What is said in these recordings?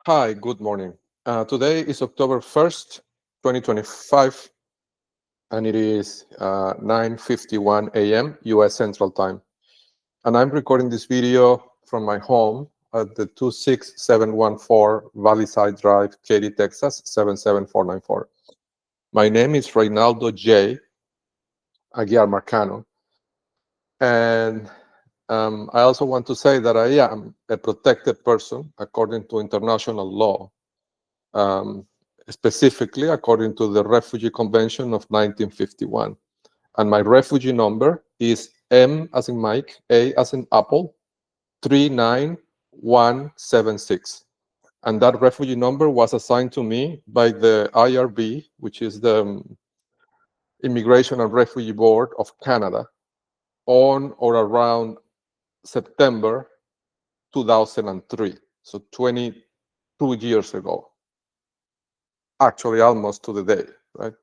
Hi, good morning. Today is October 1st, 2025, and it is 9:51 a.m. US Central Time. And I'm recording this video from my home at the 26714 Valleyside Drive, Katy, Texas, 77494. My name is Reynaldo J. Aguiar Marcano. And I also want to say that I am a protected person according to international law. Specifically according to the Refugee Convention of 1951. And my refugee number is M as in Mike, A as in Apple, 39176. And that refugee number was assigned to me by the IRB, which is the Immigration and Refugee Board of Canada, on or around September 2003. So 22 years ago. Actually, almost to the day, right?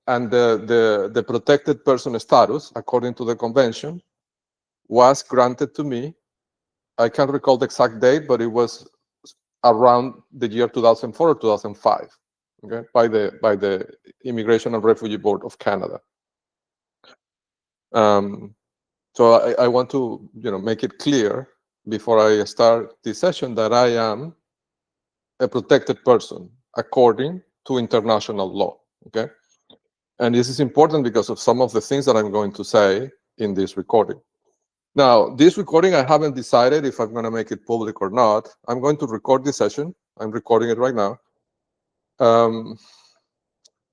And the protected person status, according to the convention, was granted to me. I can't recall the exact date, but it was around the year 2004 or 2005, okay, by the Immigration and Refugee Board of Canada. So I want to make it clear before I start this session that I am a protected person according to international law. Okay. And this is important because of some of the things that I'm going to say in this recording. Now, this recording, I haven't decided if I'm going to make it public or not. I'm going to record this session. I'm recording it right now.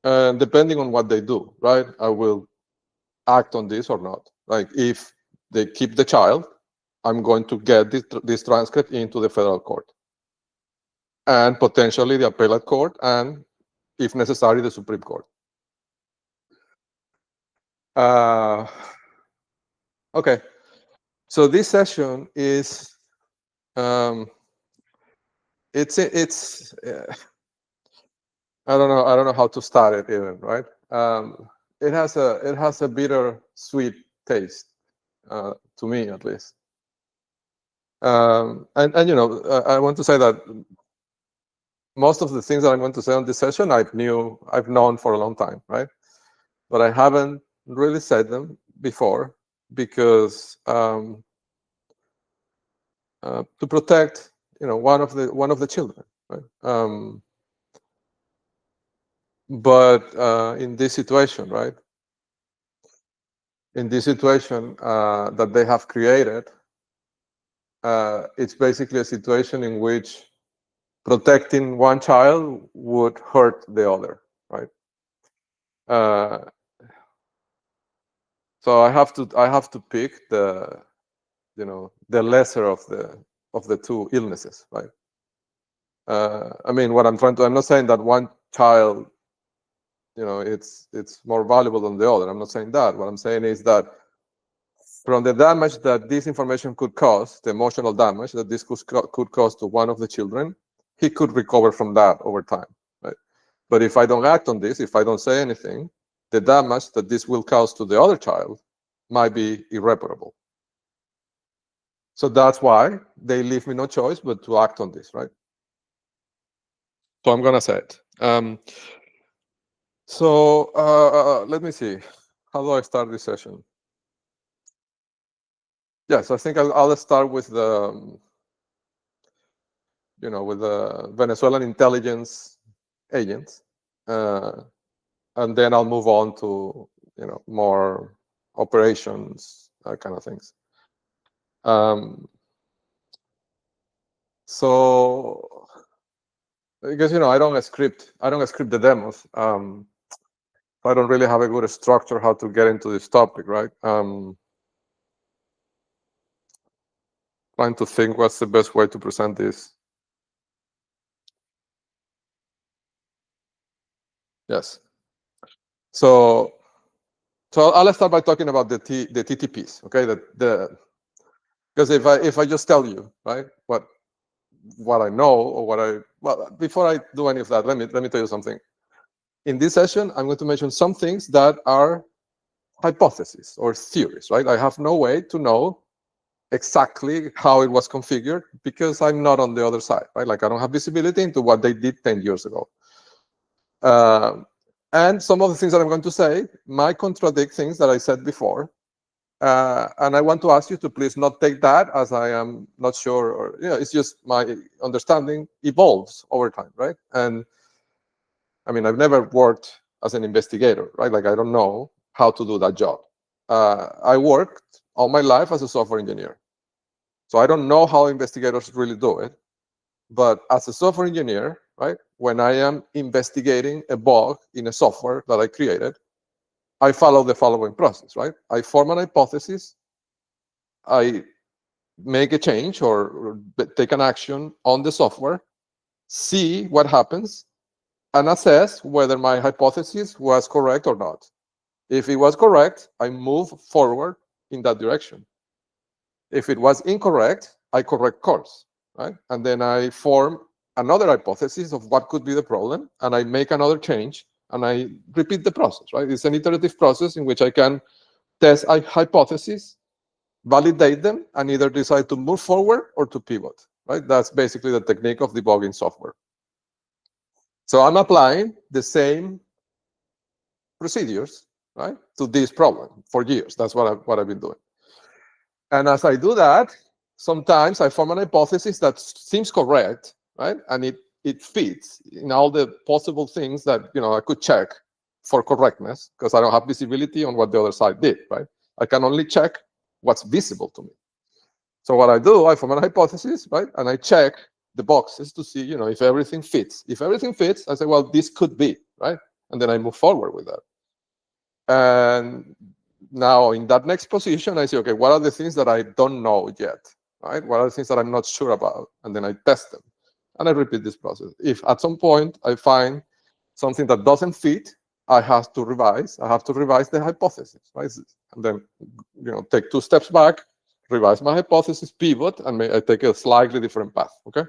And depending on what they do, right, I will act on this or not. Like if they keep the child, I'm going to get this transcript into the federal court and potentially the appellate court and, if necessary, the Supreme Court. Okay, so this session is it's I don't know how to start it even, right? It has a bitter sweet taste to me, at least. And I want to say that most of the things that I'm going to say on this session I've known for a long time, right? But I haven't really said them before because to protect one of the children, right? But in this situation, right? In this situation that they have created, it's basically a situation in which protecting one child would hurt the other, right? So I have to pick the lesser of the two illnesses, right? I mean, what I'm not saying that one child, it's more valuable than the other. I'm not saying that. What I'm saying is that from the damage that this information could cause, the emotional damage that this could cause to one of the children, he could recover from that over time, right? But if I don't act on this, if I don't say anything, the damage that this will cause to the other child might be irreparable. So that's why they leave me no choice but to act on this, right? So I'm gonna say it. Let me see. How do I start this session? Yes, I think I'll start with the Venezuelan intelligence agents, and then I'll move on to more operations kind of things. So because I don't script the demos. I don't really have a good structure how to get into this topic, right? Trying to think what's the best way to present this. Yes. So I'll start by talking about the TTPs, okay? Because if I just tell you, right, what I know or before I do any of that, let me tell you something. In this session, I'm going to mention some things that are hypotheses or theories, right? I have no way to know exactly how it was configured because I'm not on the other side, right? Like I don't have visibility into what they did 10 years ago. And some of the things that I'm going to say might contradict things that I said before. And I want to ask you to please not take that as I am not sure, or it's just my understanding evolves over time, right? And I mean, I've never worked as an investigator, right? Like I don't know how to do that job. I worked all my life as a software engineer. So I don't know how investigators really do it. But as a software engineer, right, when I am investigating a bug in a software that I created, I follow the following process, right? I form an hypothesis, I make a change or take an action on the software, see what happens, and assess whether my hypothesis was correct or not. If it was correct, I move forward in that direction. If it was incorrect, I correct course, right? And then I form another hypothesis of what could be the problem, and I make another change, and I repeat the process, right? It's an iterative process in which I can test a hypothesis, validate them, and either decide to move forward or to pivot, right? That's basically the technique of debugging software. So I'm applying the same procedures, right, to this problem for years. That's what I've been doing. And as I do that, sometimes I form an hypothesis that seems correct, right? And it fits in all the possible things that I could check for correctness because I don't have visibility on what the other side did, right? I can only check what's visible to me. So what I do, I form an hypothesis, right? And I check the boxes to see, if everything fits. If everything fits, I say, well, this could be, right? And then I move forward with that. And now in that next position, I say, okay, what are the things that I don't know yet, right? What are the things that I'm not sure about? And then I test them. And I repeat this process. If at some point I find something that doesn't fit, I have to revise. I have to revise the hypothesis, right? And then, take 2 steps back, revise my hypothesis, pivot, and I take a slightly different path, okay?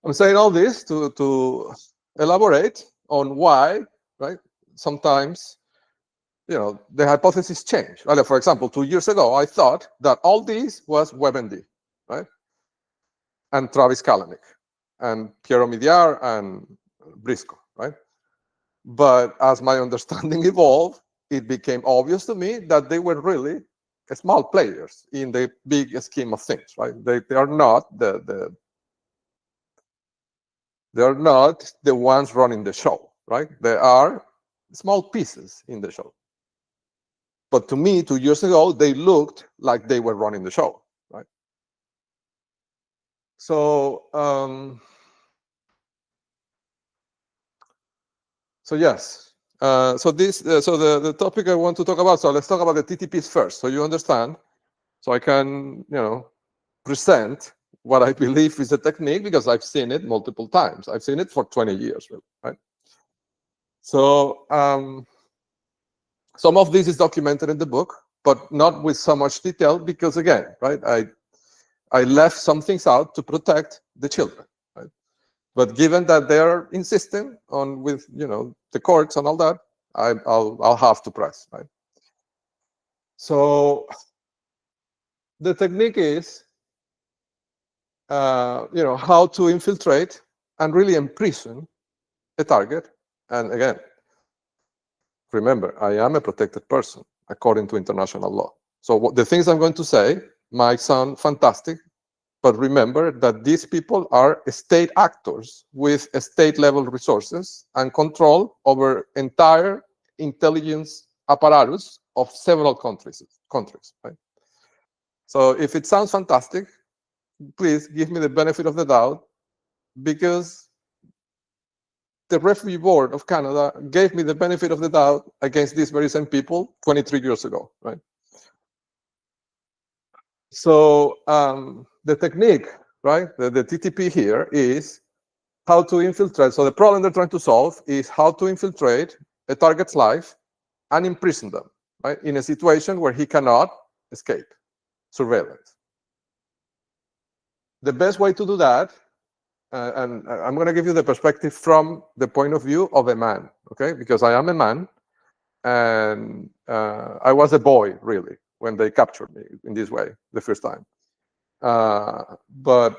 I'm saying all this to elaborate on why, right? Sometimes, the hypothesis change. For example, 2 years ago, I thought that all this was WebMD, right? And Travis Kalanick, and Piero Midyar, and Briscoe, right? But as my understanding evolved, it became obvious to me that they were really small players in the big scheme of things, right? They are not they are not the ones running the show, right? They are small pieces in the show. But to me, 2 years ago, they looked like they were running the show, right? So, yes. So the topic I want to talk about. So let's talk about the TTPs first, so you understand. So I can, present what I believe is a technique because I've seen it multiple times. I've seen it for 20 years, really, right? So some of this is documented in the book, but not with so much detail because, again, right, I left some things out to protect the children, right? But given that they're insisting on with the courts and all that, I'll have to press, right? So the technique is how to infiltrate and really imprison a target. And again, remember, I am a protected person according to international law. So the things I'm going to say might sound fantastic, but remember that these people are state actors with state-level resources and control over entire intelligence apparatus of several countries, right? So if it sounds fantastic, please give me the benefit of the doubt, because the Refugee Board of Canada gave me the benefit of the doubt against these very same people 23 years ago, right? So the technique, right, the TTP here is how to infiltrate. So the problem they're trying to solve is how to infiltrate a target's life and imprison them, right, in a situation where he cannot escape surveillance. The best way to do that, and I'm going to give you the perspective from the point of view of a man, okay? Because I am a man, and I was a boy, really, when they captured me in this way the first time. But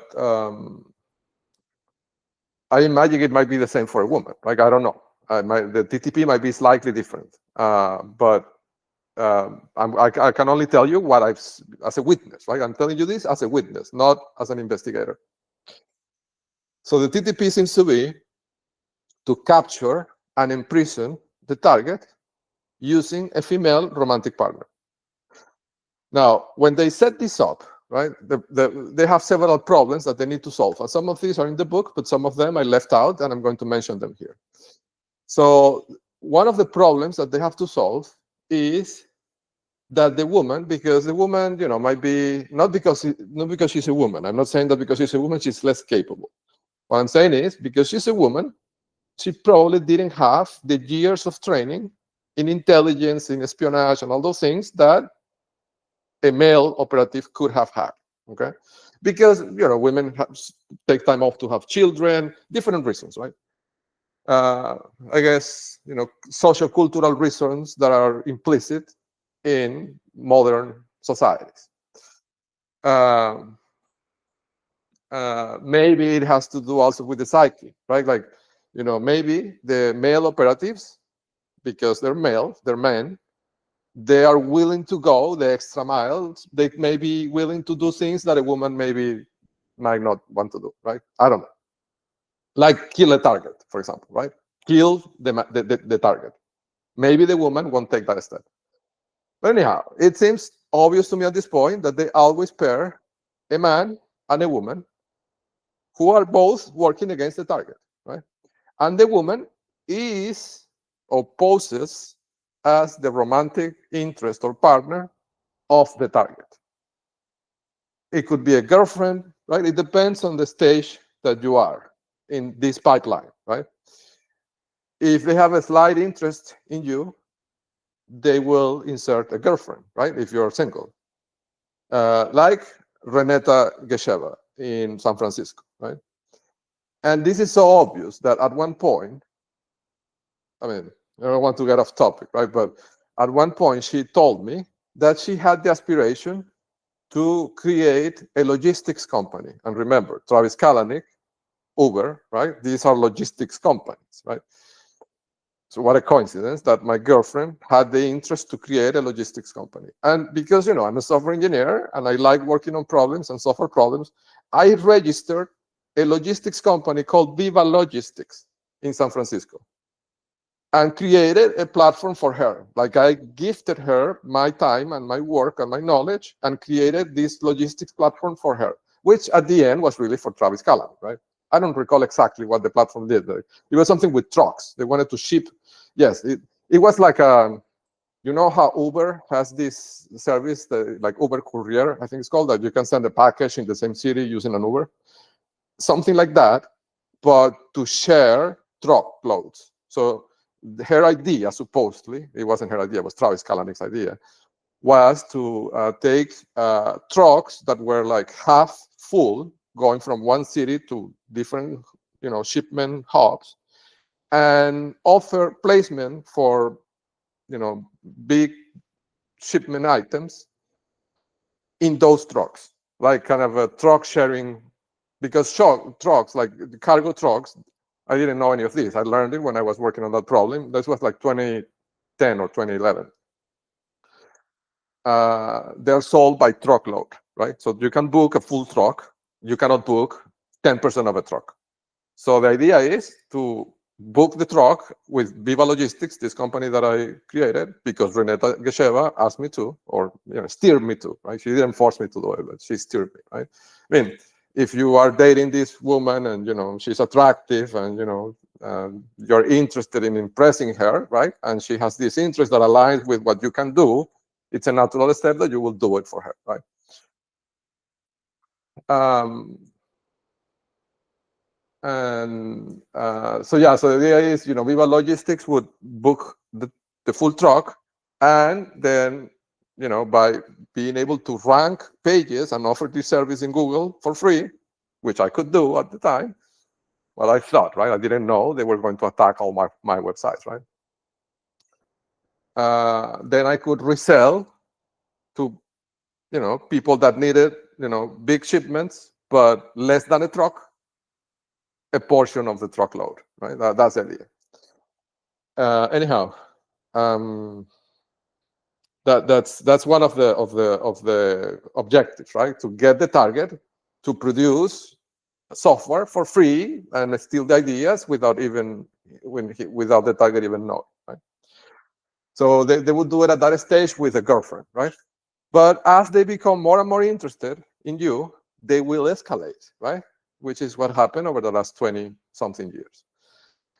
I imagine it might be the same for a woman. Like, I don't know. The TTP might be slightly different. But I can only tell you what I've, as a witness, right? I'm telling you this as a witness, not as an investigator. So the TTP seems to be to capture and imprison the target using a female romantic partner. Now, when they set this up, right, they have several problems that they need to solve. And some of these are in the book, but some of them I left out, and I'm going to mention them here. So one of the problems that they have to solve is that the woman, because the woman, might be, not because she's a woman. I'm not saying that because she's a woman, she's less capable. What I'm saying is, because she's a woman, she probably didn't have the years of training in intelligence, in espionage, and all those things that a male operative could have had, okay? Because, women take time off to have children, different reasons, right? I guess, social cultural reasons that are implicit in modern societies. Maybe it has to do also with the psyche, right? Like, maybe the male operatives, because they're male, they're men, they are willing to go the extra mile. They may be willing to do things that a woman maybe might not want to do, right? I don't know. Like kill a target, for example, right? Kill the target. Maybe the woman won't take that step. But anyhow, it seems obvious to me at this point that they always pair a man and a woman who are both working against the target, right? And the woman is or poses as the romantic interest or partner of the target. It could be a girlfriend, right? It depends on the stage that you are in this pipeline, right? If they have a slight interest in you, they will insert a girlfriend, right? If you're single. Like Renata Gesheva in San Francisco, right? And this is so obvious that at one point, I mean, I don't want to get off topic, right? But at one point, she told me that she had the aspiration to create a logistics company. And remember, Travis Kalanick, Uber, right? These are logistics companies, right? So what a coincidence that my girlfriend had the interest to create a logistics company. And because, I'm a software engineer and I like working on problems and software problems, I registered a logistics company called Viva Logistics in San Francisco and created a platform for her. Like, I gifted her my time and my work and my knowledge and created this logistics platform for her, which at the end was really for Travis Kalanick, right? I don't recall exactly what the platform did. It was something with trucks. They wanted to ship. Yes, it was like you know how Uber has this service, like Uber Courier, I think it's called, that you can send a package in the same city using an Uber. Something like that, but to share truck loads. So her idea, supposedly, it wasn't her idea, it was Travis Kalanick's idea, was to take trucks that were like half full, going from one city to different, shipment hubs, and offer placement for, big shipment items in those trucks, like kind of a truck sharing, because trucks, like the cargo trucks, I didn't know any of this. I learned it when I was working on that problem. This was like 2010 or 2011. They're sold by truckload, right? So you can book a full truck. You cannot book 10% of a truck. So the idea is to book the truck with Viva Logistics, this company that I created, because Renata Gesheva asked me to, or steered me to, right? She didn't force me to do it, but she steered me, right? I mean, if you are dating this woman and she's attractive and you're interested in impressing her, right? And she has this interest that aligns with what you can do, it's a natural step that you will do it for her, right? So the idea is, Viva Logistics would book the full truck, and then, by being able to rank pages and offer this service in Google for free, which I could do at the time, well, I thought, right? I didn't know they were going to attack all my websites, right? Then I could resell to people that needed, big shipments, but less than a truck, a portion of the truckload, right? That's the idea. Anyhow, that's one of the objectives, right? To get the target to produce software for free and steal the ideas without the target even knowing, right? So they would do it at that stage with a girlfriend, right? But as they become more and more interested in you, they will escalate, right? Which is what happened over the last 20-something years.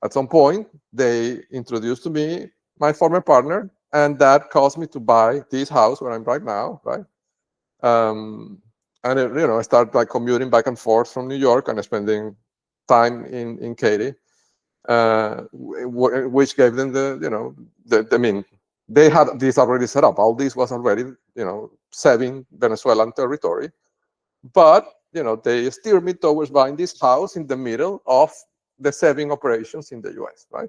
At some point, they introduced to me my former partner, and that caused me to buy this house where I'm right now, right? And I started like commuting back and forth from New York and spending time in Katy, which gave them they had this already set up. All this was already, serving Venezuelan territory, but they steered me towards buying this house in the middle of the saving operations in the US, right?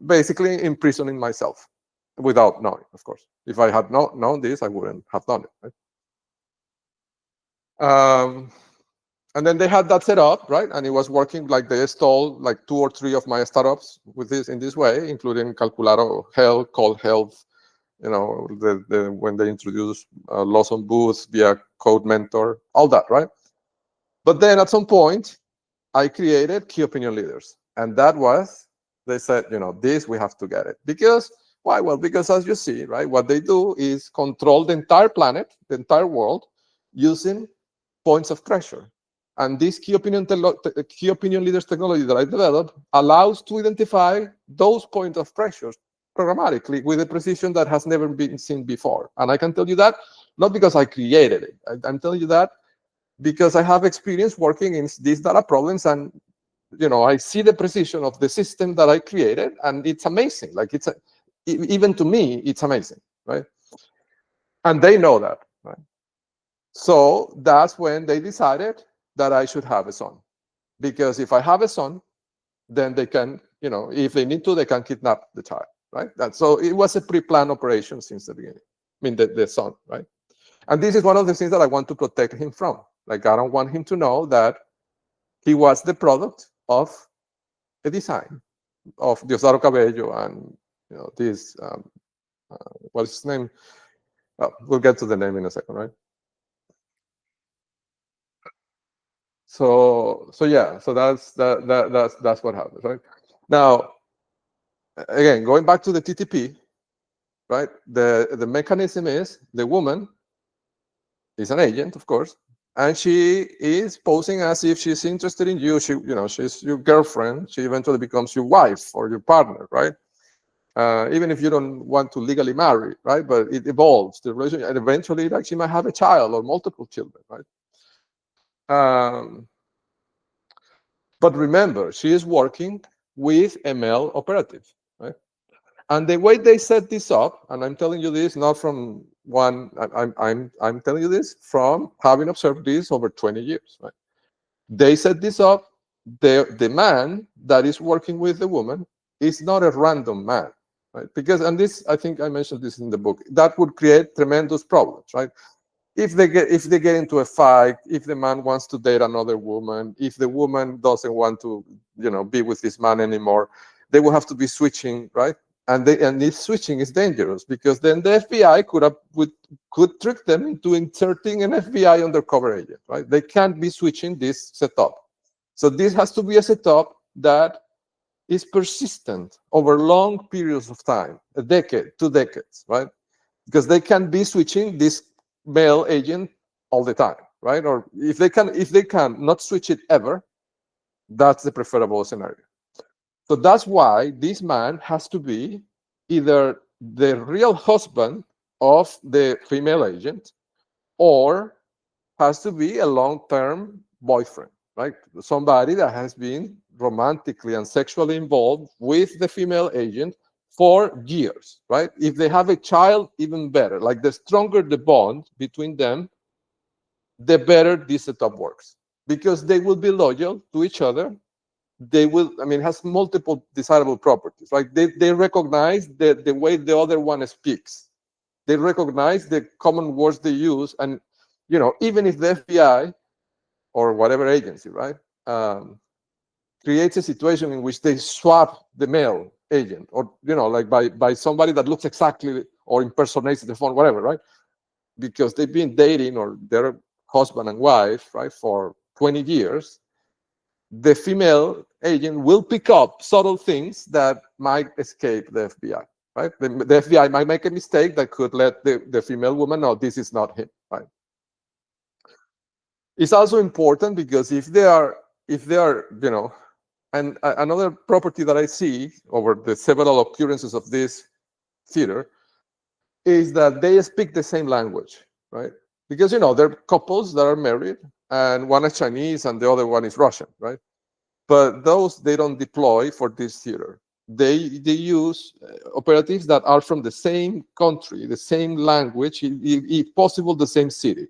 Basically imprisoning myself without knowing, of course. If I had not known this, I wouldn't have done it, right? And then they had that set up, right? And it was working. Like they installed like 2 or 3 of my startups in this way, including Calcularo Health, Call Health, when they introduced Lawson Booth via Code Mentor, all that, right? But then at some point, I created key opinion leaders. And that was, they said, this, we have to get it. Because, why? Well, because as you see, right, what they do is control the entire planet, the entire world, using points of pressure. And this key opinion leaders technology that I developed allows to identify those points of pressure programmatically with a precision that has never been seen before. And I can tell you that not because I created it. I'm telling you that because I have experience working in these data problems, and I see the precision of the system that I created, and it's amazing. Like even to me, it's amazing, right? And they know that, right? So that's when they decided that I should have a son, because if I have a son, then they can, if they need to, they can kidnap the child, right? So it was a pre-planned operation since the beginning. I mean, the son, right? And this is one of the things that I want to protect him from. Like, I don't want him to know that he was the product of a design of Diosdado Cabello and this, what's his name? We'll get to the name in a second, right? So yeah, so that's what happens, right? Now, again, going back to the TTP, right? The mechanism is the woman is an agent, of course, and she is posing as if she's interested in you. She's your girlfriend. She eventually becomes your wife or your partner, right? Even if you don't want to legally marry, right? But it evolves the relationship, and eventually, like, she might have a child or multiple children, right? But remember, she is working with a male operative, right? And the way they set this up, and I'm telling you this not from one, I'm telling you this from having observed this over 20 years, right? They set this up. The man that is working with the woman is not a random man, right? Because, and this, I think I mentioned this in the book, that would create tremendous problems, right? If they get into a fight, if the man wants to date another woman, if the woman doesn't want to, be with this man anymore, they will have to be switching, right? And this switching is dangerous, because then the FBI could trick them into inserting an FBI undercover agent, right? They can't be switching this setup. So this has to be a setup that is persistent over long periods of time, a decade, 2 decades, right? Because they can be switching this male agent all the time, right? Or if they can not switch it ever, that's the preferable scenario. So that's why this man has to be either the real husband of the female agent, or has to be a long-term boyfriend, right? Somebody that has been romantically and sexually involved with the female agent for years, right? If they have a child, even better. Like, the stronger the bond between them, the better this setup works, because they will be loyal to each other. They will, it has multiple desirable properties, right? They recognize the way the other one speaks, They recognize the common words they use, and even if the FBI or whatever agency, right, creates a situation in which they swap the male agent, or like by somebody that looks exactly or impersonates the phone, whatever, right? Because they've been dating, or they're husband and wife, right, for 20 years, the female agent will pick up subtle things that might escape the FBI, right? The FBI might make a mistake that could let the female woman know this is not him, right? It's also important because if they are, and another property that I see over the several occurrences of this theater is that they speak the same language, right? Because they're couples that are married, and one is Chinese and the other one is Russian, right? But those they don't deploy for this theater. They use operatives that are from the same country, the same language, if possible, the same city.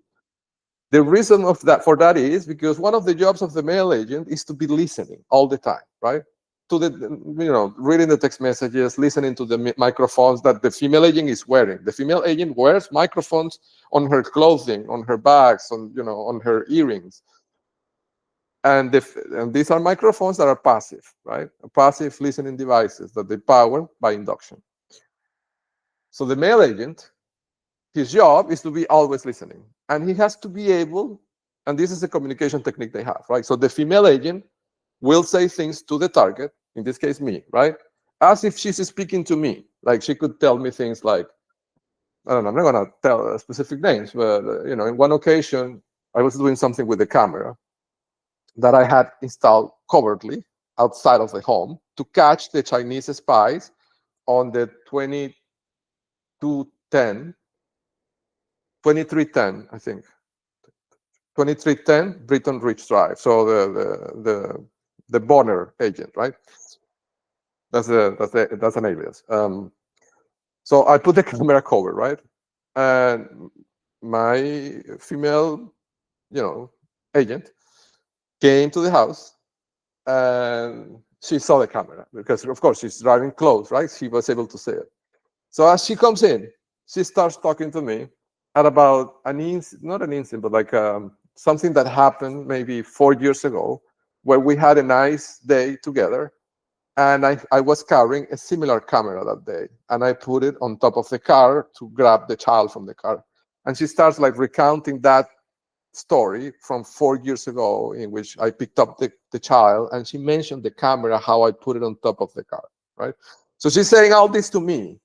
The reason for that is because one of the jobs of the male agent is to be listening all the time, right? To the, reading the text messages, listening to the microphones that the female agent is wearing. The female agent wears microphones on her clothing, on her bags, on her earrings. And these are microphones that are passive, right? Passive listening devices that they power by induction. So the male agent, his job is to be always listening. And he has to be able, and this is a communication technique they have, right? So the female agent will say things to the target, in this case me, right? As if she's speaking to me. Like she could tell me things like, I don't know, I'm not going to tell specific names, but in one occasion, I was doing something with the camera that I had installed covertly outside of the home to catch the Chinese spies on the 2310, I think, 2310 Britton Ridge Drive. So the Bonner agent, right? That's an alias. So I put the camera cover, right? And my female, agent came to the house, and she saw the camera because, of course, she's driving close, right? She was able to see it. So as she comes in, she starts talking to me at about not an incident, but like something that happened maybe 4 years ago, where we had a nice day together, and I was carrying a similar camera that day, and I put it on top of the car to grab the child from the car. And she starts like recounting that story from 4 years ago, in which I picked up the child, and she mentioned the camera, how I put it on top of the car, right? So she's saying all this to me,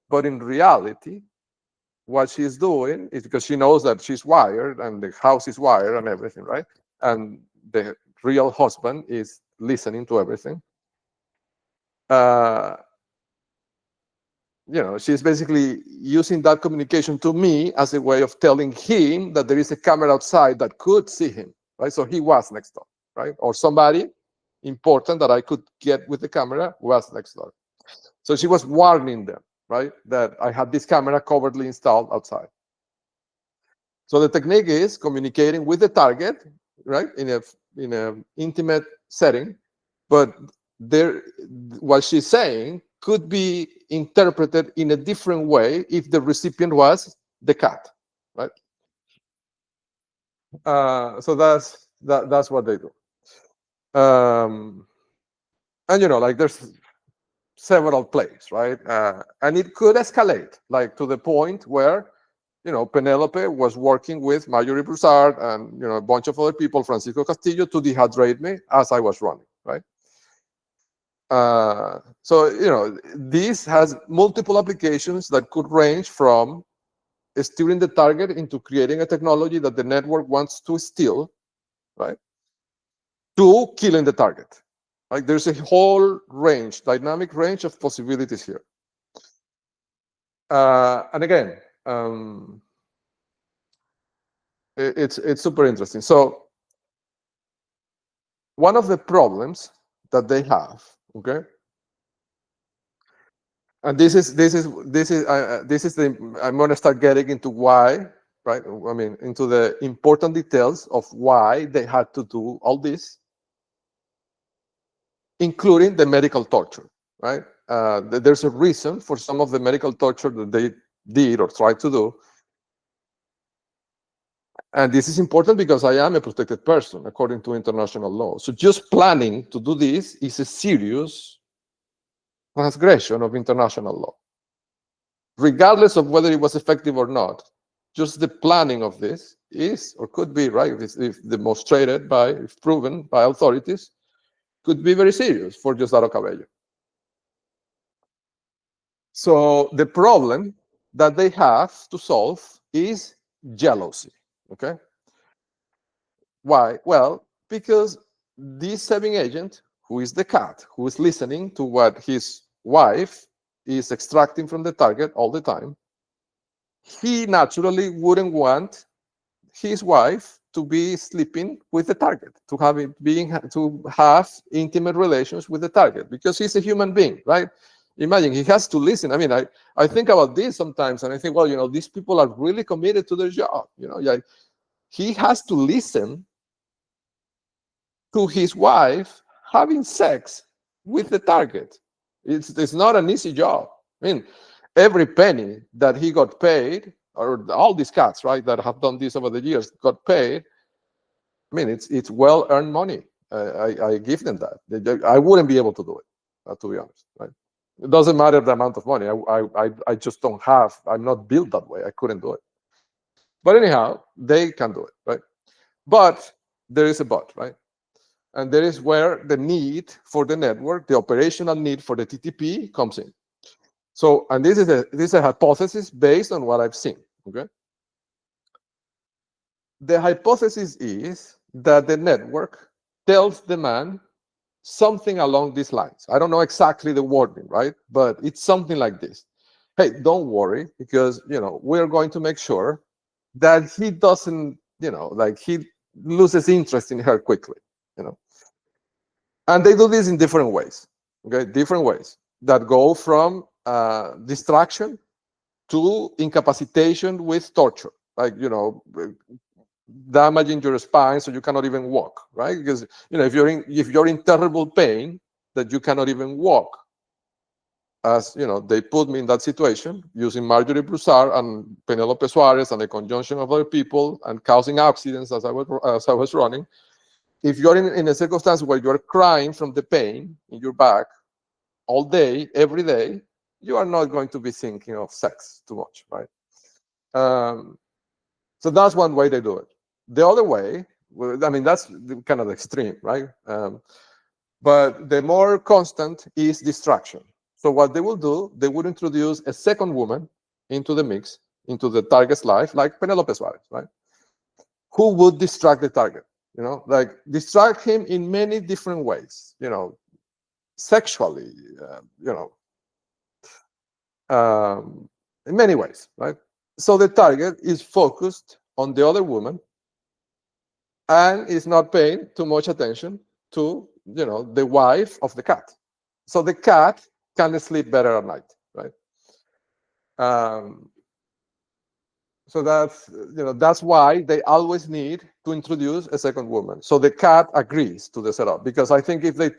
but in reality, what she's doing is, because she knows that she's wired and the house is wired and everything, right? And the real husband is listening to everything. She's basically using that communication to me as a way of telling him that there is a camera outside that could see him, right? So he was next door, right? Or somebody important that I could get with the camera was next door. So she was warning them, right, that I had this camera covertly installed outside. So the technique is communicating with the target, right, in a intimate setting, but what she's saying could be interpreted in a different way if the recipient was the cat, right? So that's what they do. And like there's several plays, right? And it could escalate, like to the point where, Penelope was working with Marjorie Broussard and, a bunch of other people, Francisco Castillo, to dehydrate me as I was running, right? So, this has multiple applications that could range from steering the target into creating a technology that the network wants to steal, right, to killing the target. Like there's a whole range, dynamic range of possibilities here. And again, it's super interesting. So one of the problems that they have, okay, and this is the I'm going to start getting into why, right? I mean, into the important details of why they had to do all this, including the medical torture, right? There's a reason for some of the medical torture that did or tried to do. And this is important because I am a protected person according to international law. So just planning to do this is a serious transgression of international law, regardless of whether it was effective or not. Just the planning of this is, or could be, right, if demonstrated by, if proven by authorities, could be very serious for Diosdado Cabello. So the problem that they have to solve is jealousy, okay? Why? Well, because this saving agent, who is the cat, who is listening to what his wife is extracting from the target all the time, he naturally wouldn't want his wife to be sleeping with the target, to have intimate relations with the target, because he's a human being, right? Imagine he has to listen. I mean, I think about this sometimes, and I think, well, you know, these people are really committed to their job. You know, like he has to listen to his wife having sex with the target. It's not an easy job. I mean, every penny that he got paid, or all these cats, right, that have done this over the years got paid. I mean, it's well-earned money. I give them that. I wouldn't be able to do it, to be honest, right? It doesn't matter the amount of money. I just don't have. I'm not built that way. I couldn't do it. But anyhow, they can do it, right? But there is a but, right? And there is where the need for the network, the operational need for the TTP comes in. So, and this is a hypothesis based on what I've seen, okay? The hypothesis is that the network tells the man something along these lines. I don't know exactly the wording, right? But it's something like this. Hey, don't worry, because, you know, we're going to make sure that he doesn't, you know, like he loses interest in her quickly, you know. And they do this in different ways, okay? Different ways that go from distraction to incapacitation with torture, like, you know, damaging your spine so you cannot even walk, right? Because, you know, if you're in terrible pain that you cannot even walk, as you know, they put me in that situation using Marjorie Broussard and Penelope Suarez and a conjunction of other people and causing accidents as I was running. If you're in a circumstance where you're crying from the pain in your back all day, every day, you are not going to be thinking of sex too much, right? So that's one way they do it. The other way, I mean, that's kind of extreme, right? But the more constant is distraction. So what they will do, they would introduce a second woman into the mix, into the target's life, like Penelope Suarez, right? Who would distract the target? You know, like distract him in many different ways, you know, sexually, you know, in many ways, right? So the target is focused on the other woman and is not paying too much attention to, you know, the wife of the cat. So the cat can sleep better at night, right? So that's, you know, that's why they always need to introduce a second woman. So the cat agrees to the setup, because I think if they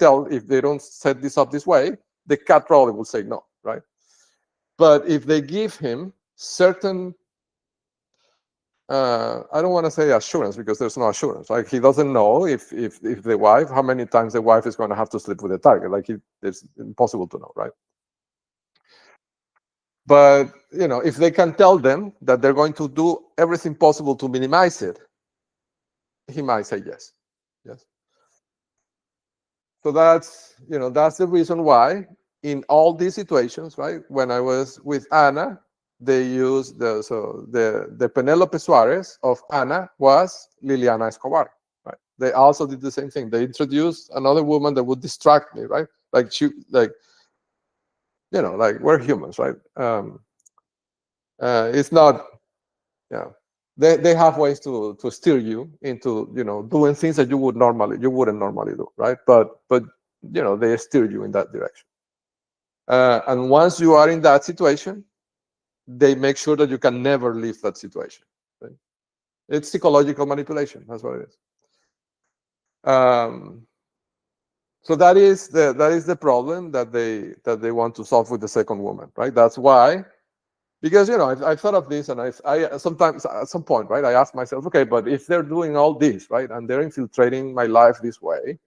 don't set this up this way, the cat probably will say no, right? But if they give him certain, I don't want to say assurance, because there's no assurance. Like he doesn't know if the wife, how many times the wife is going to have to sleep with the target. Like it's impossible to know, right? But, you know, if they can tell them that they're going to do everything possible to minimize it, he might say yes. Yes. So that's, you know, that's the reason why in all these situations, right? When I was with Ana, they used the Penelope Suarez of Ana was Liliana Escobar, right? They also did the same thing. They introduced another woman that would distract me, right? Like you know, like we're humans, right? It's not, yeah. They have ways to steer you into, you know, doing things that you wouldn't normally do, right? But you know, they steer you in that direction. And once you are in that situation, they make sure that you can never leave that situation. Right? It's psychological manipulation. That's what it is. So that is the problem that they want to solve with the second woman, right? That's why Because, I've thought of this, and I sometimes, at some point, right, I ask myself, okay, but if they're doing all this, right, and they're infiltrating my life this way,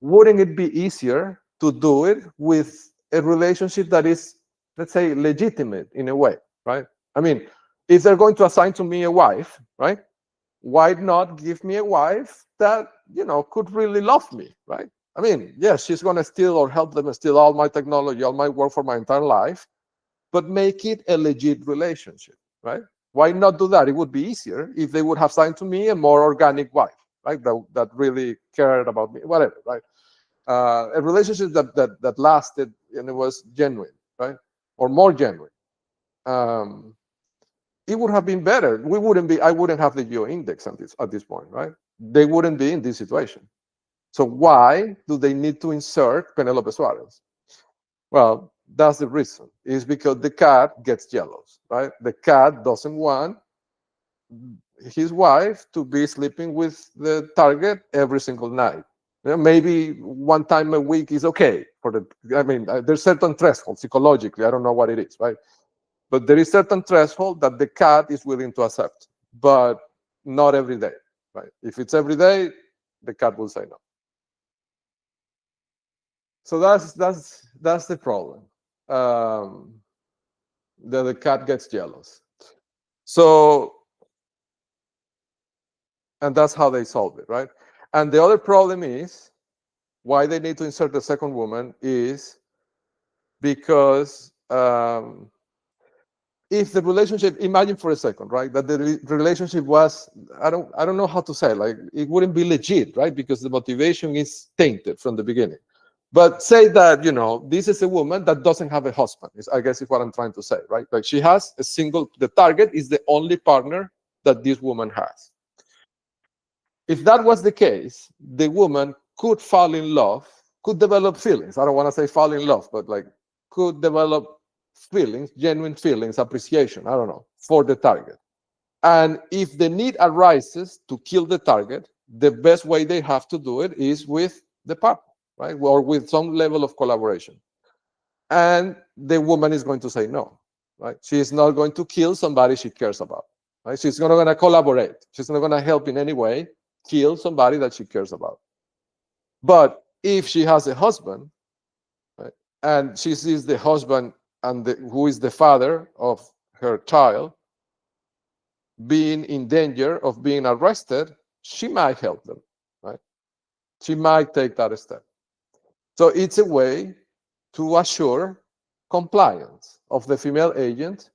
wouldn't it be easier to do it with a relationship that is, let's say, legitimate in a way, right? I mean, if they're going to assign to me a wife, right, why not give me a wife that, could really love me, right? I mean, yes, she's going to steal or help them steal all my technology, all my work for my entire life, but make it a legit relationship, right? Why not do that? It would be easier if they would have signed to me a more organic wife, right? That really cared about me, whatever, right? A relationship that lasted and it was genuine, right? Or more genuine. It would have been better. I wouldn't have the geo index at this point, right? They wouldn't be in this situation. So why do they need to insert Penelope Suarez? Well, that's the reason. It's because the cat gets jealous, right? The cat doesn't want his wife to be sleeping with the target every single night. Maybe one time a week is okay there's certain threshold psychologically. I don't know what it is, right? But there is certain threshold that the cat is willing to accept, but not every day, right? If it's every day, the cat will say no. So that's the problem. The cat gets jealous. So, and that's how they solve it, right? And the other problem is why they need to insert the second woman is because if the relationship, imagine for a second, right, that the relationship was, I don't know how to say, like it wouldn't be legit, right, because the motivation is tainted from the beginning. But say that, this is a woman that doesn't have a husband, I guess is what I'm trying to say, right? Like she has the target is the only partner that this woman has. If that was the case, the woman could fall in love, could develop feelings. I don't want to say fall in love, but like could develop feelings, genuine feelings, appreciation, I don't know, for the target. And if the need arises to kill the target, the best way they have to do it is with the partner, right? Or with some level of collaboration. And the woman is going to say no, right? She's not going to kill somebody she cares about, right? She's not going to collaborate. She's not going to help in any way kill somebody that she cares about. But if she has a husband, right, and she sees the husband and who is the father of her child being in danger of being arrested, she might help them, right? She might take that step. So it's a way to assure compliance of the female agent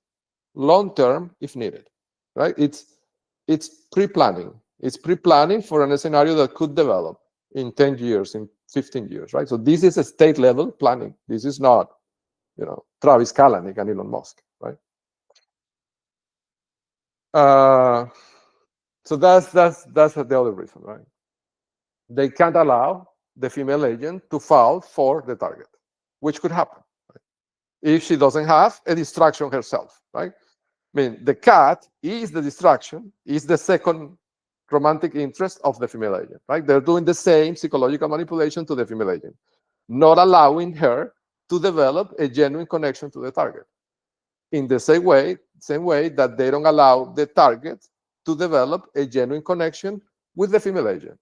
long-term if needed, right? It's pre-planning. It's pre-planning for a scenario that could develop in 10 years, in 15 years, right? So this is a state-level planning. This is not, Travis Kalanick and Elon Musk, right? So that's the other reason, right? They can't allow the female agent to fall for the target, which could happen, right? If she doesn't have a distraction herself, right? I mean, the cat is the distraction, is the second romantic interest of the female agent, right? They're doing the same psychological manipulation to the female agent, not allowing her to develop a genuine connection to the target. In the same way that they don't allow the target to develop a genuine connection with the female agent.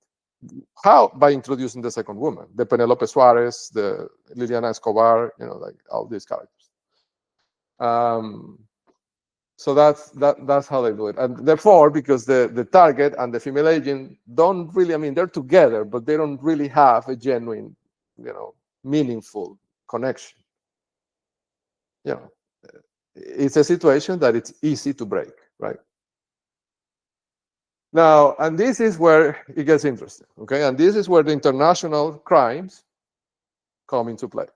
How? By introducing the second woman, the Penelope Suarez, the Liliana Escobar, like all these characters. So that's how they do it. And therefore, because the target and the female agent don't really, they're together, but they don't really have a genuine, meaningful connection. It's a situation that it's easy to break, right? Now, and this is where it gets interesting, okay? And this is where the international crimes come into play.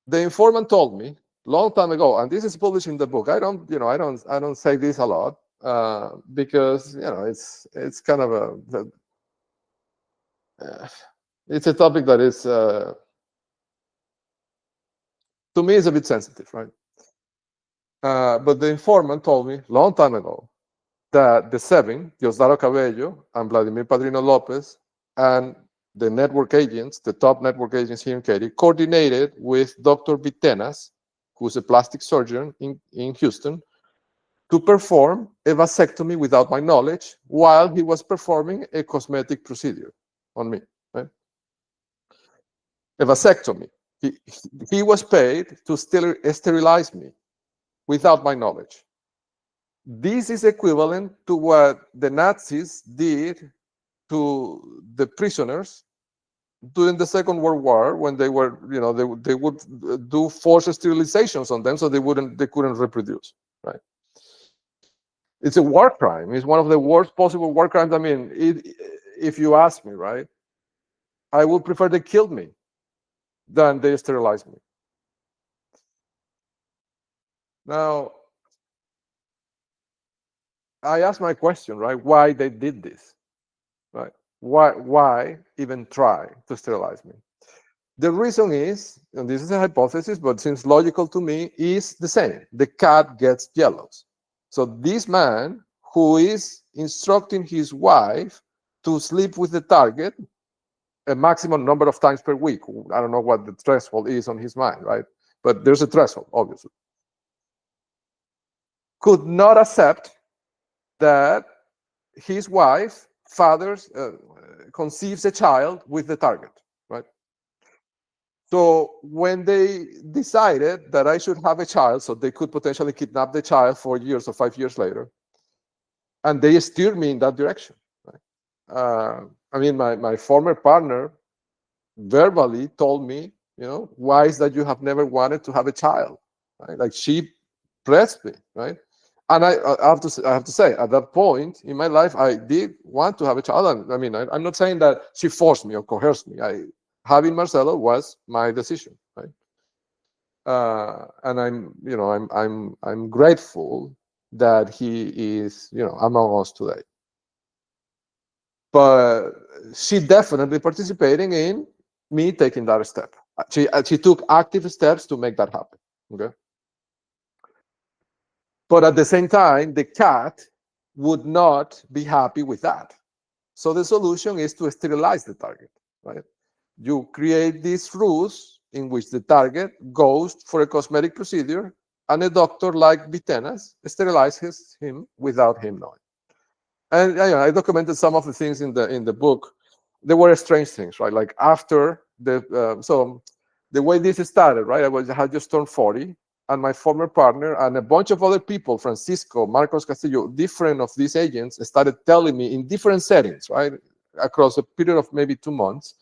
The informant told me long time ago, and this is published in the book. I don't say this a lot because it's kind of it's a topic that is to me is a bit sensitive, right? But the informant told me long time ago that the seven, Diosdado Cabello and Vladimir Padrino Lopez, and the network agents, the top network agents here in Katy, coordinated with Dr. Vitenas, who's a plastic surgeon in Houston, to perform a vasectomy without my knowledge while he was performing a cosmetic procedure on me, right? A vasectomy. He was paid to sterilize me without my knowledge. This is equivalent to what the Nazis did to the prisoners during the Second World War, when they were, they would do forced sterilizations on them so they couldn't reproduce, right? It's a war crime. It's one of the worst possible war crimes. I mean, if you ask me, right, I would prefer they killed me than they sterilized me. Now, I asked my question, right, why they did this, right? Why even try to sterilize me? The reason is, and this is a hypothesis, but seems logical to me, is the same. The cat gets jealous. So this man who is instructing his wife to sleep with the target a maximum number of times per week. I don't know what the threshold is on his mind, right? But there's a threshold, obviously. Could not accept that his wife conceives a child with the target, right? So when they decided that I should have a child, so they could potentially kidnap the child 4 years or 5 years later, and they steered me in that direction, right? I mean, my former partner verbally told me, why is that you have never wanted to have a child, right? Like, she pressed me, right? And I have to say, at that point in my life, I did want to have a child. And I mean, I'm not saying that she forced me or coerced me. Having Marcelo was my decision, right? And I'm grateful that he is, among us today. But she definitely participating in me taking that step. She took active steps to make that happen. Okay. But at the same time, the cat would not be happy with that. So the solution is to sterilize the target, right? You create these rules in which the target goes for a cosmetic procedure, and a doctor like Vitenas sterilizes him without him knowing. And I documented some of the things in the book. There were strange things, right? Like after so the way this started, right? I had just turned 40, and my former partner and a bunch of other people, Francisco, Marcos Castillo, different of these agents, started telling me in different settings, right, across a period of maybe 2 months,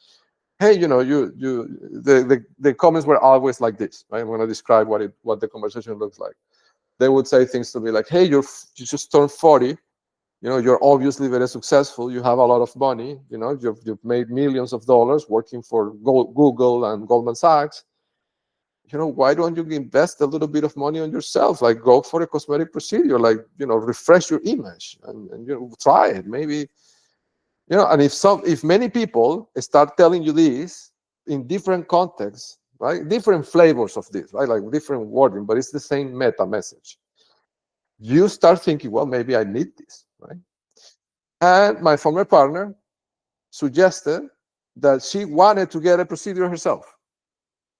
hey, the comments were always like this, right? I'm going to describe what the conversation looks like. They would say things to me like, hey, you just turned 40. You're obviously very successful. You have a lot of money. You've made millions of dollars working for Google and Goldman Sachs. Why don't you invest a little bit of money on yourself? Like, go for a cosmetic procedure, like, refresh your image and try it. Maybe, and if many people start telling you this in different contexts, right? Different flavors of this, right? Like different wording, but it's the same meta message. You start thinking, well, maybe I need this, right? And my former partner suggested that she wanted to get a procedure herself.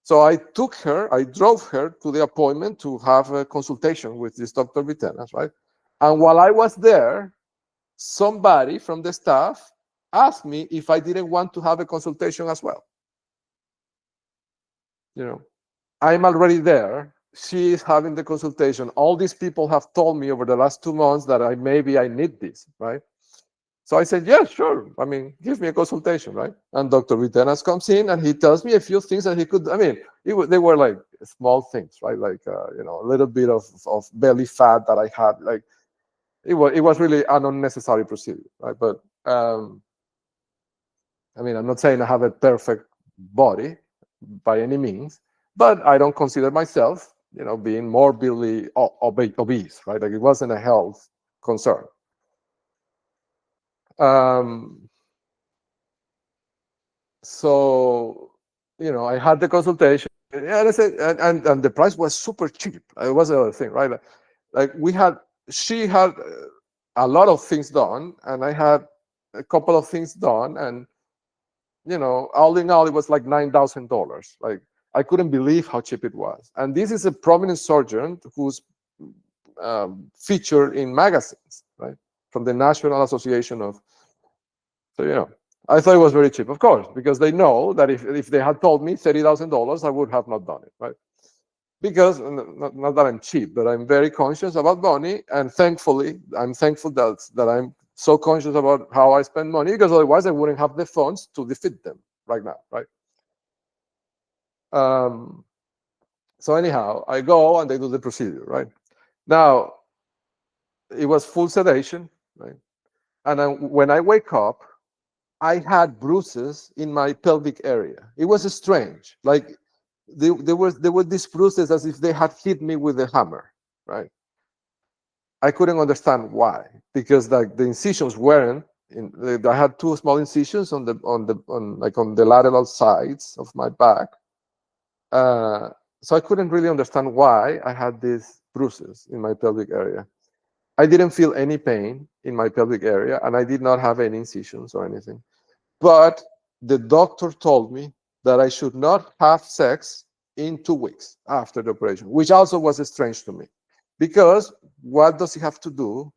So I drove her to the appointment to have a consultation with this Dr. Vitenas, right? And while I was there, somebody from the staff asked me if I didn't want to have a consultation as well. I'm already there. She is having the consultation. All these people have told me over the last 2 months that maybe I need this, right? So I said, yeah, sure. I mean, give me a consultation, right? And Dr. Vitenas comes in and he tells me a few things that he could, they were like small things, right? Like, a little bit of belly fat that I had. Like, it was really an unnecessary procedure, right? But, I'm not saying I have a perfect body by any means, but I don't consider myself, being morbidly obese, right? Like, it wasn't a health concern. So, I had the consultation, and I said, and the price was super cheap. It was another thing, right? Like she had a lot of things done, and I had a couple of things done, and all in all, it was like $9,000. Like, I couldn't believe how cheap it was. And this is a prominent surgeon who's featured in magazines, right? From the National Association of, so, I thought it was very cheap, of course, because they know that if they had told me $30,000, I would have not done it, right? Because, not that I'm cheap, but I'm very conscious about money, and thankfully, I'm thankful that I'm so conscious about how I spend money, because otherwise I wouldn't have the funds to defeat them right now, right? So anyhow, I go and they do the procedure, right? Now, it was full sedation, right? And when I wake up, I had bruises in my pelvic area. It was strange. Like there were these bruises as if they had hit me with a hammer, right? I couldn't understand why, because like the incisions weren't. I had two small incisions on the lateral sides of my back. So I couldn't really understand why I had these bruises in my pelvic area. I didn't feel any pain in my pelvic area, and I did not have any incisions or anything. But the doctor told me that I should not have sex in 2 weeks after the operation, which also was strange to me. Because what does he have to do?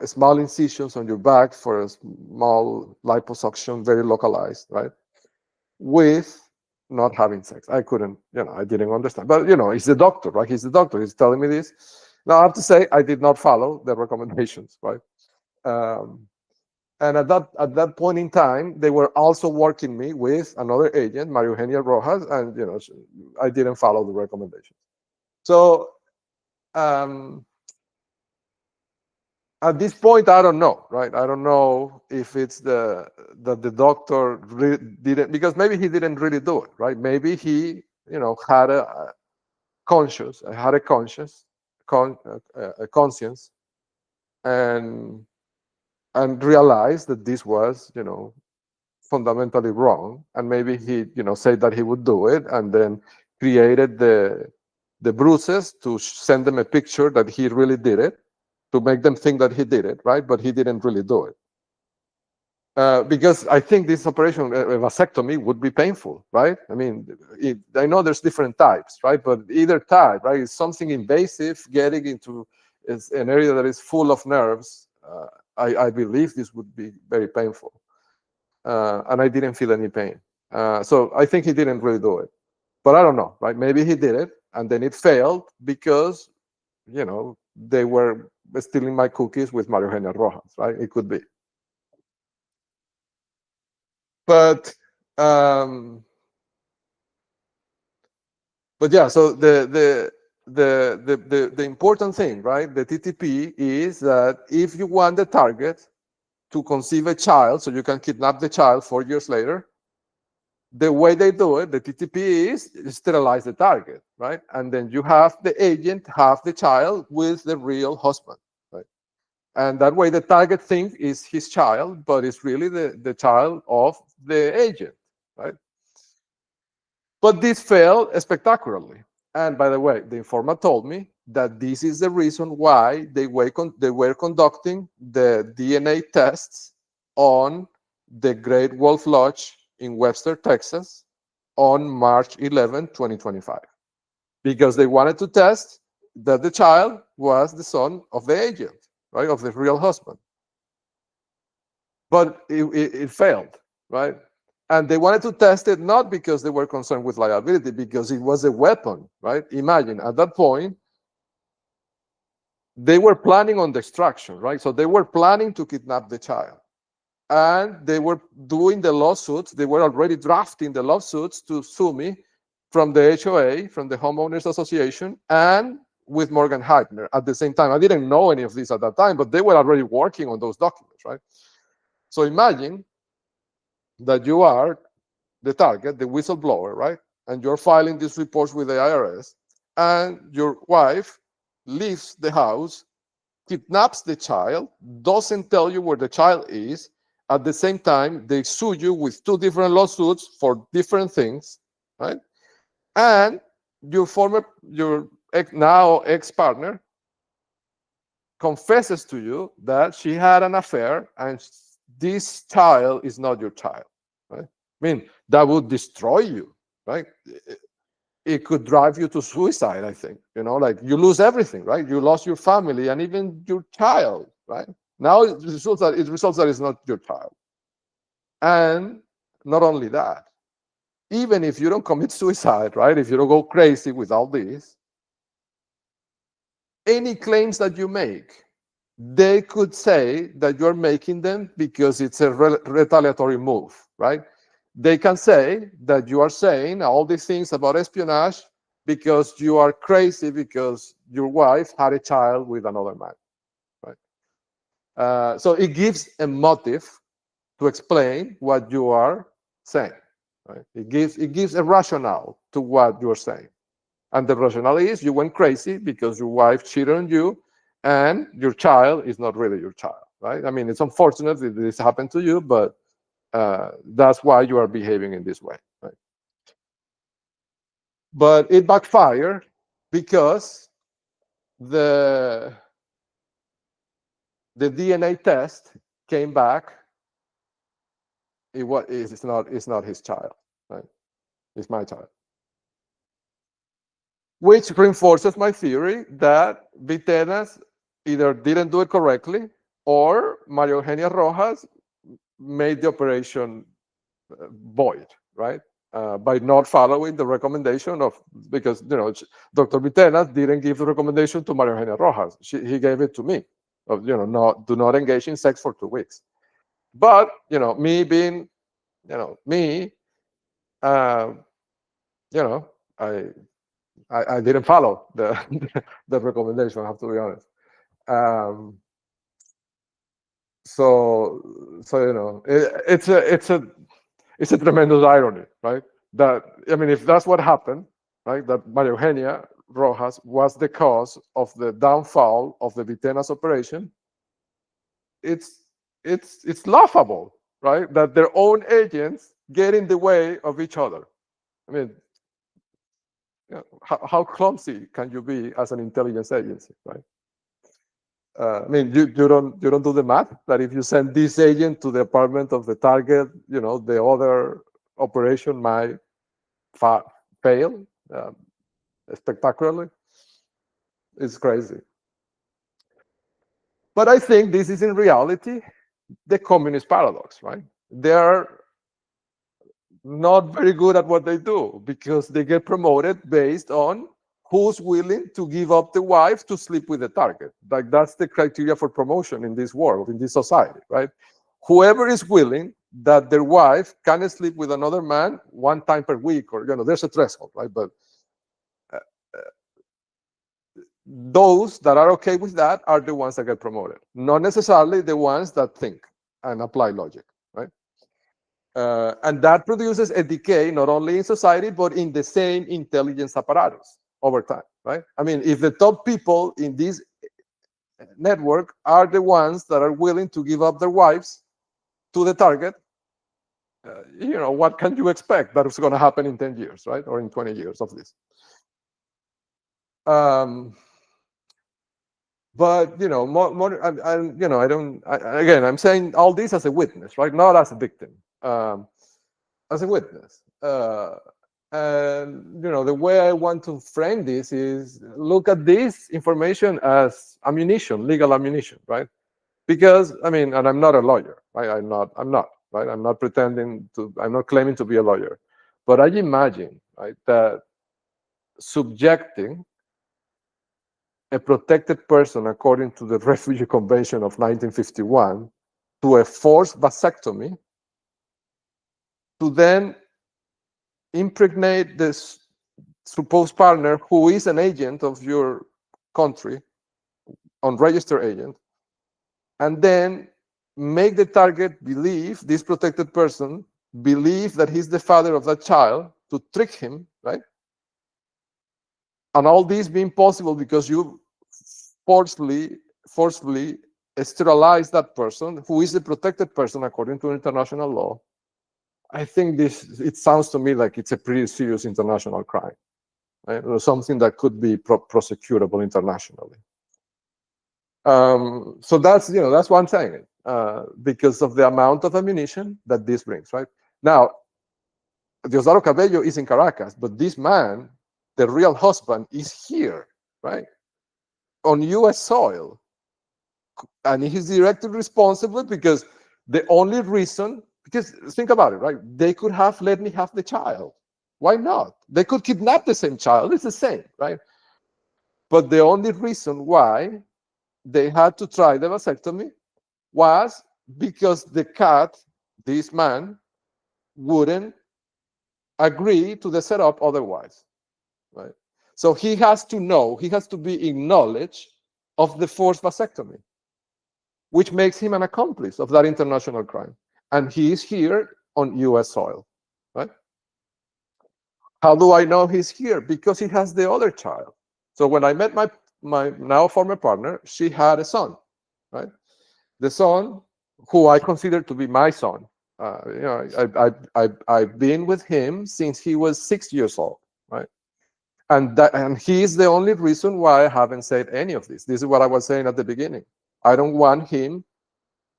Small incisions on your back for a small liposuction, very localized, right? With not having sex. I couldn't, I didn't understand. But, he's the doctor, right? He's the doctor. He's telling me this. Now, I have to say, I did not follow the recommendations, right? And at that point in time, they were also working me with another agent, Maria Eugenia Rojas, and, I didn't follow the recommendations. So, at this point, I don't know, right? I don't know if it's that the doctor really didn't, because maybe he didn't really do it, right? Maybe he, had a conscience, and realized that this was, fundamentally wrong, and maybe he, said that he would do it, and then created the bruises to send them a picture that he really did it, to make them think that he did it, right? But he didn't really do it. Because I think this operation, a vasectomy, would be painful, right? I mean, I know there's different types, right? But either type, right, is something invasive, getting into an area that is full of nerves. I believe this would be very painful. And I didn't feel any pain. So I think he didn't really do it. But I don't know, right? Maybe he did it, and then it failed because, they were stealing my cookies with Maria Eugenia Rojas, right? It could be. But yeah, so the important thing, right? The TTP is that if you want the target to conceive a child, so you can kidnap the child 4 years later, the way they do it, the TTP is sterilize the target, right? And then you have the agent have the child with the real husband, right? And that way the target thing is his child, but it's really the child of the agent, right? But this failed spectacularly. And by the way, the informant told me that this is the reason why they were conducting the DNA tests on the Great Wolf Lodge in Webster, Texas, on March 11, 2025. Because they wanted to test that the child was the son of the agent, right, of the real husband. But it failed, right? And they wanted to test it not because they were concerned with liability, because it was a weapon, right? Imagine, at that point, they were planning on destruction, right? So they were planning to kidnap the child. And they were doing the lawsuits. They were already drafting the lawsuits to sue me from the HOA, from the Homeowners Association, and with Morgan Heitner at the same time. I didn't know any of this at that time, but they were already working on those documents, right? So imagine that you are the target, the whistleblower, right? And you're filing these reports with the IRS, and your wife leaves the house, kidnaps the child, doesn't tell you where the child is. At the same time, they sue you with 2 different lawsuits for different things, right? And your now ex-partner confesses to you that she had an affair and this child is not your child, right? I mean, that would destroy you, right? It could drive you to suicide, I think. Like you lose everything, right? You lost your family and even your child, right? Now it results that it's not your child. And not only that, even if you don't commit suicide, right? If you don't go crazy with all this, any claims that you make, they could say that you're making them because it's a retaliatory move, right? They can say that you are saying all these things about espionage because you are crazy because your wife had a child with another man, right? So it gives a motive to explain what you are saying, right? It gives a rationale to what you are saying. And the rationale is you went crazy because your wife cheated on you and your child is not really your child, right? I mean, it's unfortunate that this happened to you, but that's why you are behaving in this way, right? But it backfired because the DNA test came back. It's not his child, right? It's my child. Which reinforces my theory that Vitenas either didn't do it correctly or Maria Eugenia Rojas made the operation void, right? By not following the recommendation because Dr. Vitenas didn't give the recommendation to Maria Eugenia Rojas. He gave it to me of do not engage in sex for 2 weeks. But me being me, I didn't follow the the recommendation. I have to be honest. So it's a tremendous irony, right? That if that's what happened, right? That Maria Eugenia Rojas was the cause of the downfall of the Vitenas operation. It's laughable, right? That their own agents get in the way of each other. I mean, how clumsy can you be as an intelligence agency, right? You don't do the math that if you send this agent to the apartment of the target, the other operation might fail spectacularly. It's crazy. But I think this is in reality the communist paradox, right? They're not very good at what they do because they get promoted based on who's willing to give up the wife to sleep with the target. Like that's the criteria for promotion in this world, in this society, right? Whoever is willing that their wife can sleep with another man 1 time per week, or there's a threshold, right? But those that are okay with that are the ones that get promoted, not necessarily the ones that think and apply logic, right? And that produces a decay not only in society but in the same intelligence apparatus over time, right? If the top people in this network are the ones that are willing to give up their wives to the target, what can you expect that is going to happen in 10 years, right? Or in 20 years of this. But again, I'm saying all this as a witness, right? Not as a victim, as a witness. And the way I want to frame this is look at this information as ammunition, legal ammunition, right? Because and I'm not a lawyer, right? I'm not, right? I'm not claiming to be a lawyer, but I imagine, right, that subjecting a protected person according to the Refugee Convention of 1951 to a forced vasectomy, to then impregnate this supposed partner who is an agent of your country, unregistered agent, and then make the target believe, this protected person, believe that he's the father of that child, to trick him, right? And all this being possible because you forcefully sterilize that person who is a protected person according to international law. I think it sounds to me like it's a pretty serious international crime, right? Or something that could be prosecutable internationally. So that's why I'm saying it, because of the amount of ammunition that this brings, right? Now, Diosdado Cabello is in Caracas, but this man, the real husband, is here, right? On US soil. And he's directly responsible because the only reason, because think about it, right? They could have let me have the child. Why not? They could kidnap the same child. It's the same, right? But the only reason why they had to try the vasectomy was because the cat, this man, wouldn't agree to the setup otherwise, right? So he has to know, he has to be in knowledge of the forced vasectomy, which makes him an accomplice of that international crime. And he is here on US soil, right? How do I know he's here? Because he has the other child. So when I met my now former partner, she had a son, right? The son, who I consider to be my son. I've been with him since he was 6 years old, right? And he is the only reason why I haven't said any of this. This is what I was saying at the beginning. I don't want him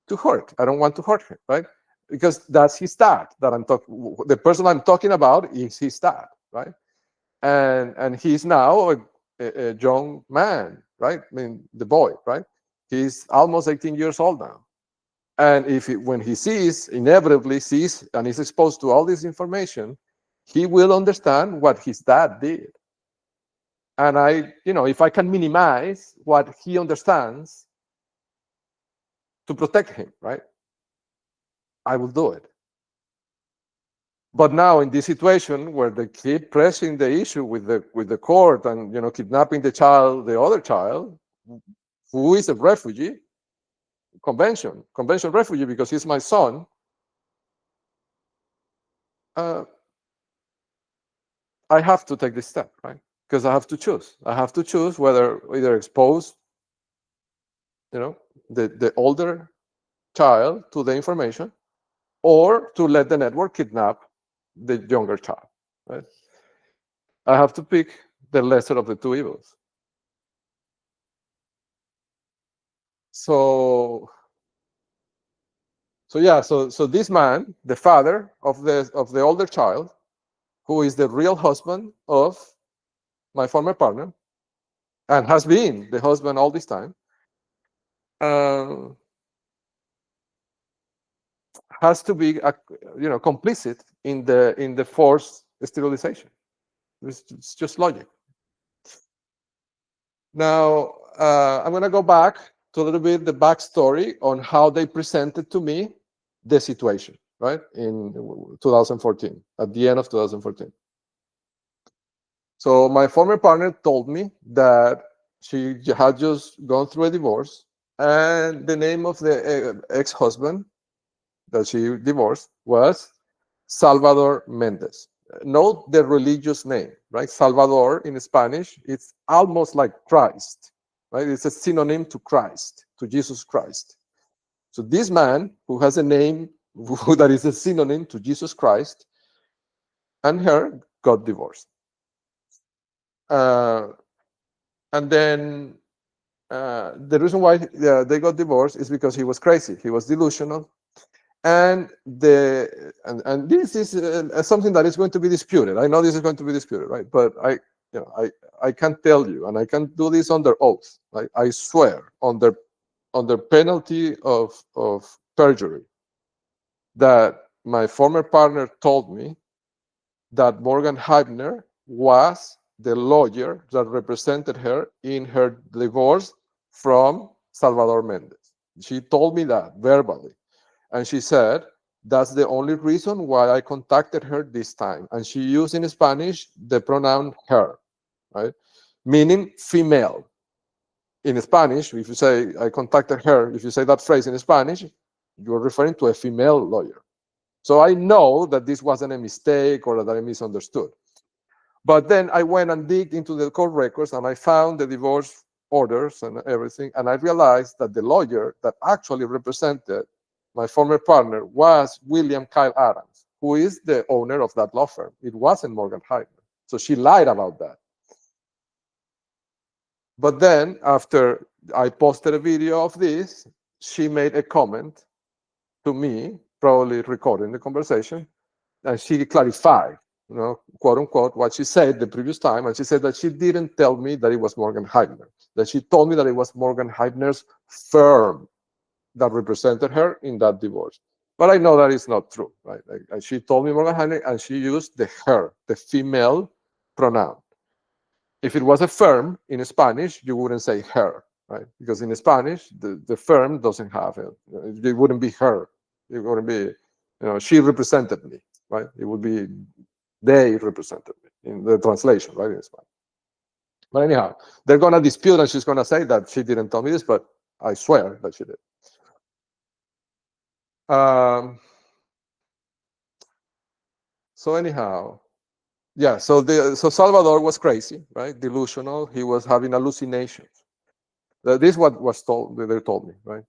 to hurt. I don't want to hurt him, right? Because that's his dad that I'm talking. The person I'm talking about is his dad, right? And he's now a young man, right? I mean, the boy, right? He's almost 18 years old now. And when he inevitably sees, and is exposed to all this information, he will understand what his dad did. And if I can minimize what he understands to protect him, right, I will do it. But now in this situation where they keep pressing the issue with the court and kidnapping the other child, who is a refugee, convention refugee because he's my son, I have to take this step, right? Because I have to choose. I have to choose whether either expose, the older child to the information, or to let the network kidnap the younger child, right? I have to pick the lesser of the two evils. So this man, the father of the older child, who is the real husband of my former partner, and has been the husband all this time, has to be complicit in the forced sterilization. It's just logic. Now I'm going to go back to a little bit the backstory on how they presented to me the situation, right, in 2014, at the end of 2014. So my former partner told me that she had just gone through a divorce, and the name of the ex-husband that she divorced was Salvador Mendez. Note the religious name, right? Salvador in Spanish, it's almost like Christ, right? It's a synonym to Christ, to Jesus Christ. So this man, who has a name that is a synonym to Jesus Christ, and her got divorced. And then the reason why they got divorced is because he was crazy. He was delusional. And this is something that is going to be disputed. I know this is going to be disputed, right? But I can tell you, and I can do this under oath. Right? I swear under penalty of perjury, that my former partner told me that Morgan Heibner was the lawyer that represented her in her divorce from Salvador Mendez. She told me that verbally. And she said, that's the only reason why I contacted her this time. And she used in Spanish the pronoun her, right? Meaning female. In Spanish, if you say, I contacted her, if you say that phrase in Spanish, you're referring to a female lawyer. So I know that this wasn't a mistake or that I misunderstood. But then I went and digged into the court records, and I found the divorce orders and everything. And I realized that the lawyer that actually represented my former partner was William Kyle Adams, who is the owner of that law firm. It wasn't Morgan Heibner. So she lied about that. But then, after I posted a video of this, she made a comment to me, probably recording the conversation, and she clarified, quote unquote, what she said the previous time. And she said that she didn't tell me that it was Morgan Heibner, that she told me that it was Morgan Heibner's firm that represented her in that divorce. But I know that is not true, right? She told me Morgan Heibner, and she used the her, the female pronoun. If it was a firm in Spanish, you wouldn't say her, right? Because in Spanish, the firm doesn't have it. It wouldn't be her. It wouldn't be, she represented me, right? It would be they represented me in the translation, right, in Spanish. But anyhow, they're going to dispute, and she's going to say that she didn't tell me this, but I swear that she did. So anyhow, yeah, so Salvador was crazy, right? Delusional. He was having hallucinations. This is what was told. They told me, right?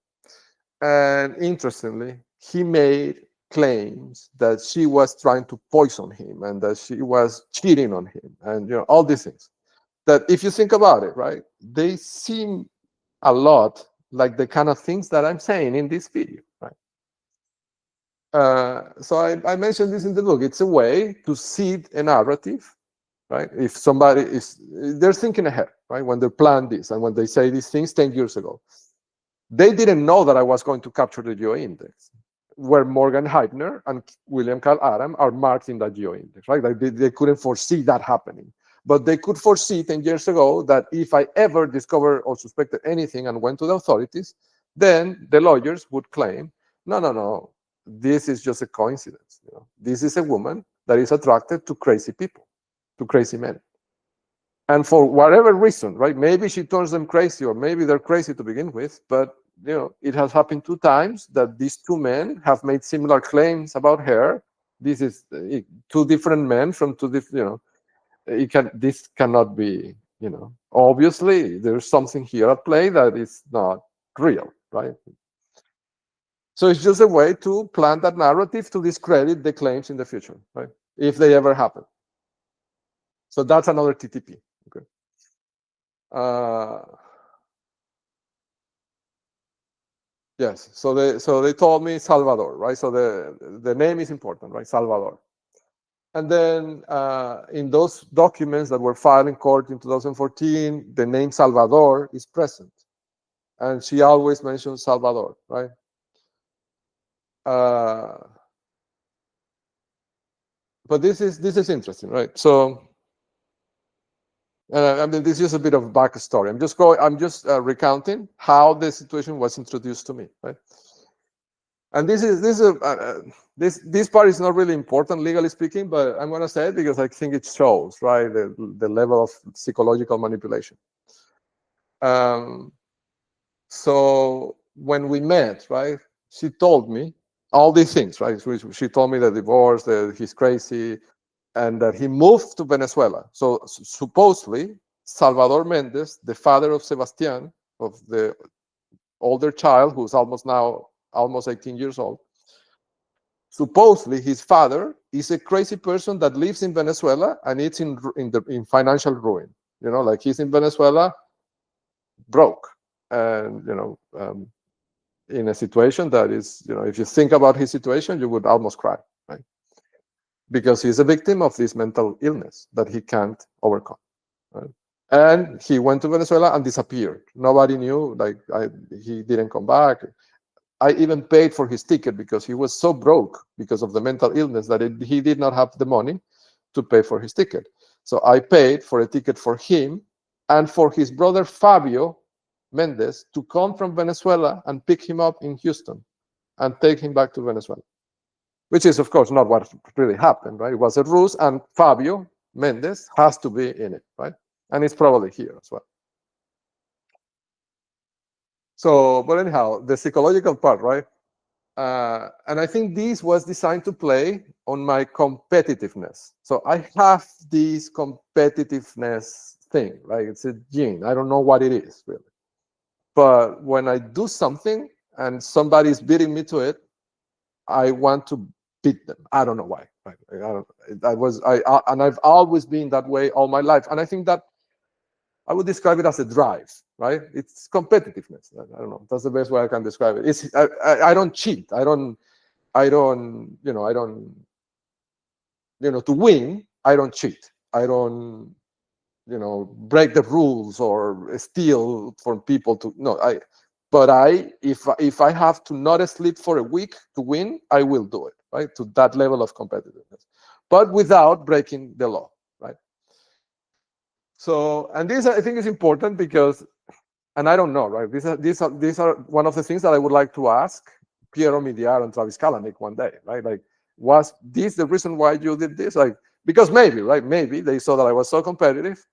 And interestingly, he made claims that she was trying to poison him and that she was cheating on him, and all these things. That if you think about it, right, they seem a lot like the kind of things that I'm saying in this video, right? So I mentioned this in the book. It's a way to seed a narrative, right? If somebody they're thinking ahead, right? When they plan this and when they say these things 10 years ago, they didn't know that I was going to capture the geo-index, where Morgan Heibner and William Carl Adam are marked in that geo-index, right? Like they couldn't foresee that happening. But they could foresee 10 years ago that if I ever discovered or suspected anything and went to the authorities, then the lawyers would claim, no, this is just a coincidence. This is a woman that is attracted to crazy people, to crazy men. And for whatever reason, right? Maybe she turns them crazy, or maybe they're crazy to begin with, but it has happened 2 times that these 2 men have made similar claims about her. This is 2 different men from 2 different, this cannot be, obviously there's something here at play that is not real, right? So it's just a way to plant that narrative to discredit the claims in the future, right? If they ever happen. So that's another TTP. Okay. Yes. So they told me Salvador, right? So the name is important, right? Salvador. And then in those documents that were filed in court in 2014, the name Salvador is present, and she always mentions Salvador, right? But this is interesting, right? So I mean, this is a bit of backstory. I'm just recounting how the situation was introduced to me, right? And this part is not really important legally speaking, but I'm going to say it because I think it shows, right, the level of psychological manipulation. So when we met, right, she told me all these things, right? She told me the divorce, that he's crazy, and that he moved to Venezuela. So supposedly, Salvador Mendez, the father of Sebastian, of the older child, who's almost 18 years old, supposedly his father is a crazy person that lives in Venezuela and it's in financial ruin. Like he's in Venezuela, broke, and in a situation that is, if you think about his situation, you would almost cry, right? Because he's a victim of this mental illness that he can't overcome, right? And he went to Venezuela and disappeared. Nobody knew. He didn't come back. I even paid for his ticket because he was so broke because of the mental illness that he did not have the money to pay for his ticket. So I paid for a ticket for him and for his brother Fabio Mendez to come from Venezuela and pick him up in Houston and take him back to Venezuela, which is, of course, not what really happened, right? It was a ruse, and Fabio Mendez has to be in it, right? And it's probably here as well. So, but anyhow, the psychological part, right? And I think this was designed to play on my competitiveness. So I have this competitiveness thing, right? It's a gene. I don't know what it is, really. But when I do something and somebody's beating me to it, I want to beat them. I don't know why. Right? And I've always been that way all my life. And I think that I would describe it as a drive, right? It's competitiveness. I don't know. That's the best way I can describe it. I don't cheat. I don't to win, I don't cheat. I don't, break the rules or steal from people to, no, but if I have to not sleep for a week to win, I will do it, right? To that level of competitiveness, but without breaking the law, right? So, and this I think is important because, and I don't know, right? These are one of the things that I would like to ask Piero Midiar and Travis Kalanick one day, right? Like, was this the reason why you did this? Like, because maybe, right? Maybe they saw that I was so competitive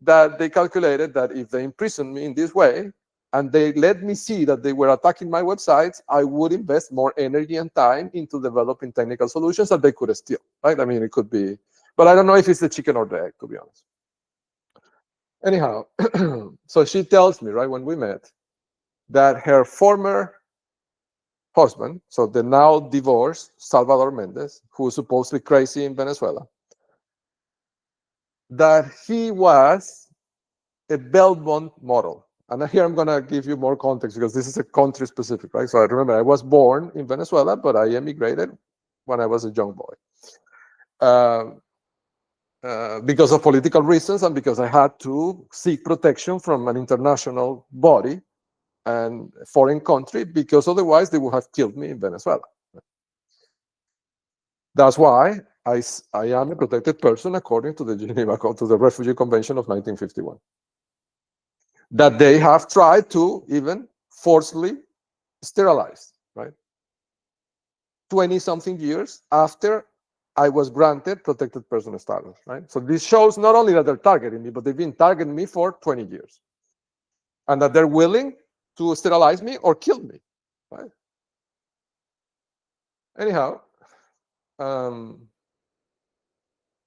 that they calculated that if they imprisoned me in this way and they let me see that they were attacking my websites, I would invest more energy and time into developing technical solutions that they could steal, right? I mean, it could be, but I don't know if it's the chicken or the egg, to be honest. Anyhow, so she tells me, right, when we met, that her former husband, so the now divorced Salvador Mendez, who was supposedly crazy in Venezuela, that he was a Belmont model. And here I'm going to give you more context because this is a country specific, right? So I remember I was born in Venezuela, but I emigrated when I was a young boy. Because of political reasons and because I had to seek protection from an international body and foreign country, because otherwise they would have killed me in Venezuela. That's why I am a protected person according to the Geneva, to the Refugee Convention of 1951. That they have tried to even forcibly sterilize, right? 20-something years after I was granted protected person status, right? So this shows not only that they're targeting me, but they've been targeting me for 20 years. And that they're willing to sterilize me or kill me, right? Anyhow, no,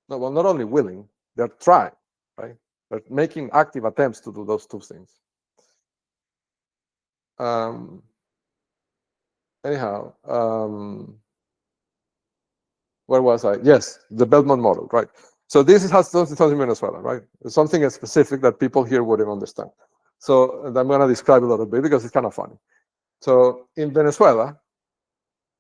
well, not only willing, they're trying, right? They're making active attempts to do those two things. Anyhow, where was I? Yes, the Belmont model, right? So this has something in Venezuela, right? It's something specific that people here wouldn't understand. So I'm going to describe a little bit because it's kind of funny. So in Venezuela,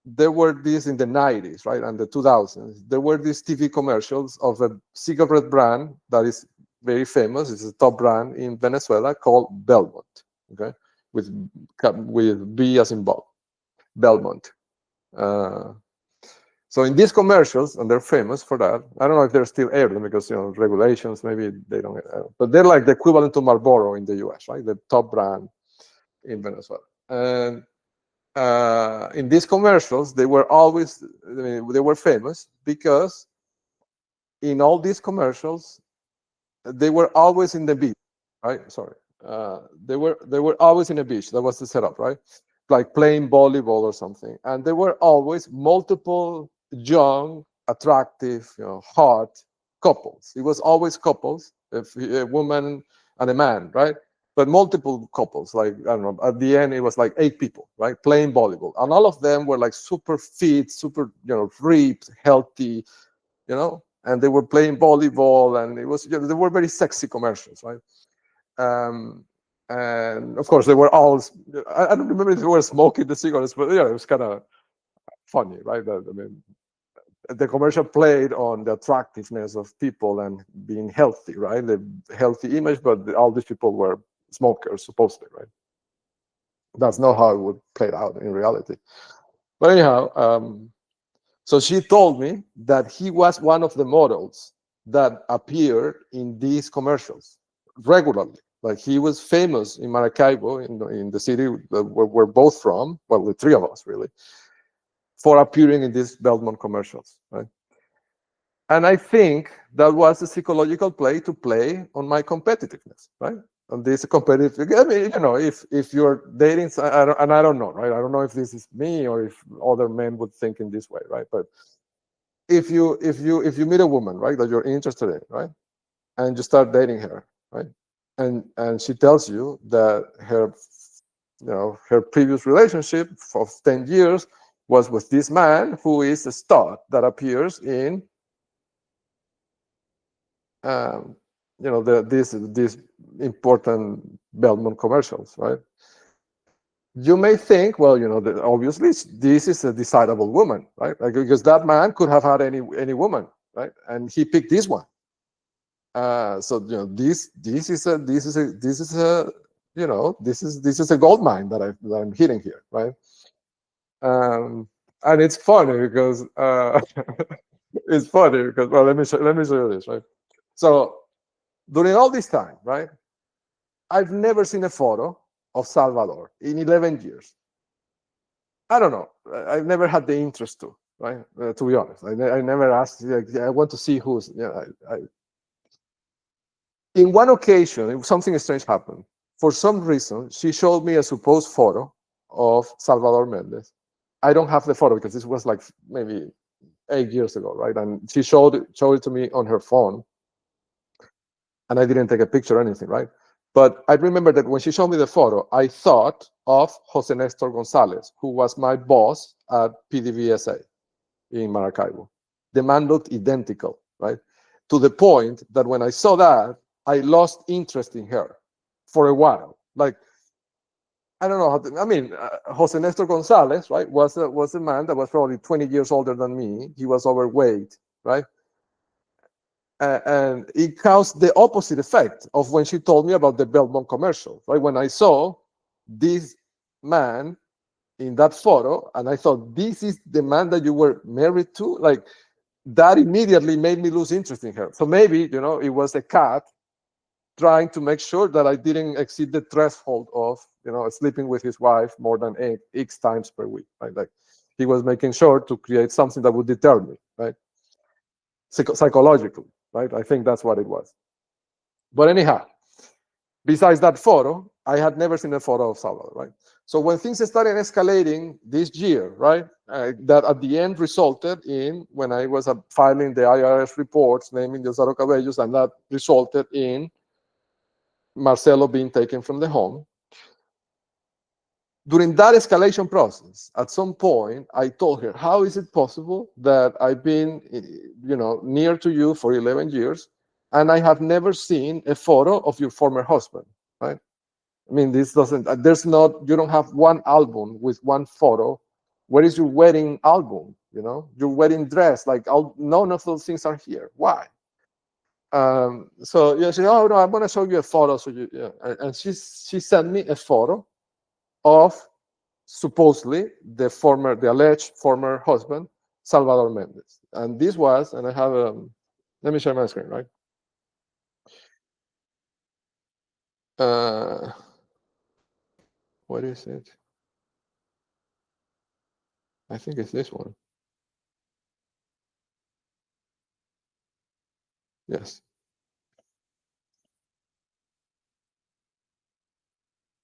there were these in the 90s, right, and the 2000s, there were these TV commercials of a cigarette brand that is very famous. It's a top brand in Venezuela called Belmont, okay, with B as in Bob, Belmont. So in these commercials, and they're famous for that. I don't know if they're still aired because regulations, maybe they don't. But they're like the equivalent to Marlboro in the U.S., right? The top brand in Venezuela. And in these commercials, they were always, they were famous because in all these commercials, they were always in the beach, right? Sorry, they were always in a beach. That was the setup, right? Like playing volleyball or something, and there were always multiple young, attractive, hot couples. It was always couples, a woman and a man, right? But multiple couples, like, I don't know, at the end, it was like 8 people, right? Playing volleyball. And all of them were like super fit, super, ripped, healthy, and they were playing volleyball, and it was, they were very sexy commercials, right? And of course, they were all, I don't remember if they were smoking the cigarettes, but it was kind of funny, right? I mean, the commercial played on the attractiveness of people and being healthy, right? The healthy image, but all these people were smokers, supposedly, right? That's not how it would play out in reality. But anyhow, so she told me that he was one of the models that appeared in these commercials regularly. Like, he was famous in Maracaibo, in the city where we're both from, well, the 3 of us, really, for appearing in these Belmont commercials, right? And I think that was a psychological play to play on my competitiveness, right? On this competitive, I mean, if you're dating, and I don't know, right? I don't know if this is me or if other men would think in this way, right? But if you meet a woman, right, that you're interested in, right, and you start dating her, right, and she tells you that her previous relationship of 10 years was with this man who is a star that appears in these important Belmont commercials, right? You may think, well, obviously this is a desirable woman, right? Like, because that man could have had any woman, right? And he picked this one. So this is a gold mine that I'm hitting here, right? And it's funny because it's funny because, well, let me show you this, right? So during all this time, right, I've never seen a photo of Salvador in 11 years. I don't know. I've never had the interest to, right? To be honest, I never asked. Like, I want to see who's. In one occasion, something strange happened. For some reason, she showed me a supposed photo of Salvador Mendez. I don't have the photo because this was like maybe 8 years ago, right? And she showed it to me on her phone, and I didn't take a picture or anything, right? But I remember that when she showed me the photo, I thought of Jose Nestor Gonzalez, who was my boss at PDVSA in Maracaibo. The man looked identical, right? To the point that when I saw that, I lost interest in her for a while. Like, I don't know how to, I mean, Jose Nestor Gonzalez, right, was a man that was probably 20 years older than me. He was overweight, right? And it caused the opposite effect of when she told me about the Belmont commercial, right? When I saw this man in that photo, and I thought, this is the man that you were married to, like, that immediately made me lose interest in her. So maybe, it was a cat trying to make sure that I didn't exceed the threshold of, sleeping with his wife more than X times per week, right? Like, he was making sure to create something that would deter me, right? Psychologically, right? I think that's what it was. But anyhow, besides that photo, I had never seen a photo of Salvador, right? So when things started escalating this year, right, that at the end resulted in, when I was filing the IRS reports naming Diosdado Cabellos, and that resulted in Marcelo being taken from the home. During that escalation process, at some point, I told her, how is it possible that I've been, near to you for 11 years, and I have never seen a photo of your former husband, right? I mean, this doesn't, you don't have one album with one photo. Where is your wedding album? Your wedding dress, like, none of those things are here. Why? So she said, oh no, I'm going to show you a photo. So and she sent me a photo of supposedly the alleged former husband, Salvador Mendez. And this was, and I have, let me share my screen, right? What is it? I think it's this one. Yes.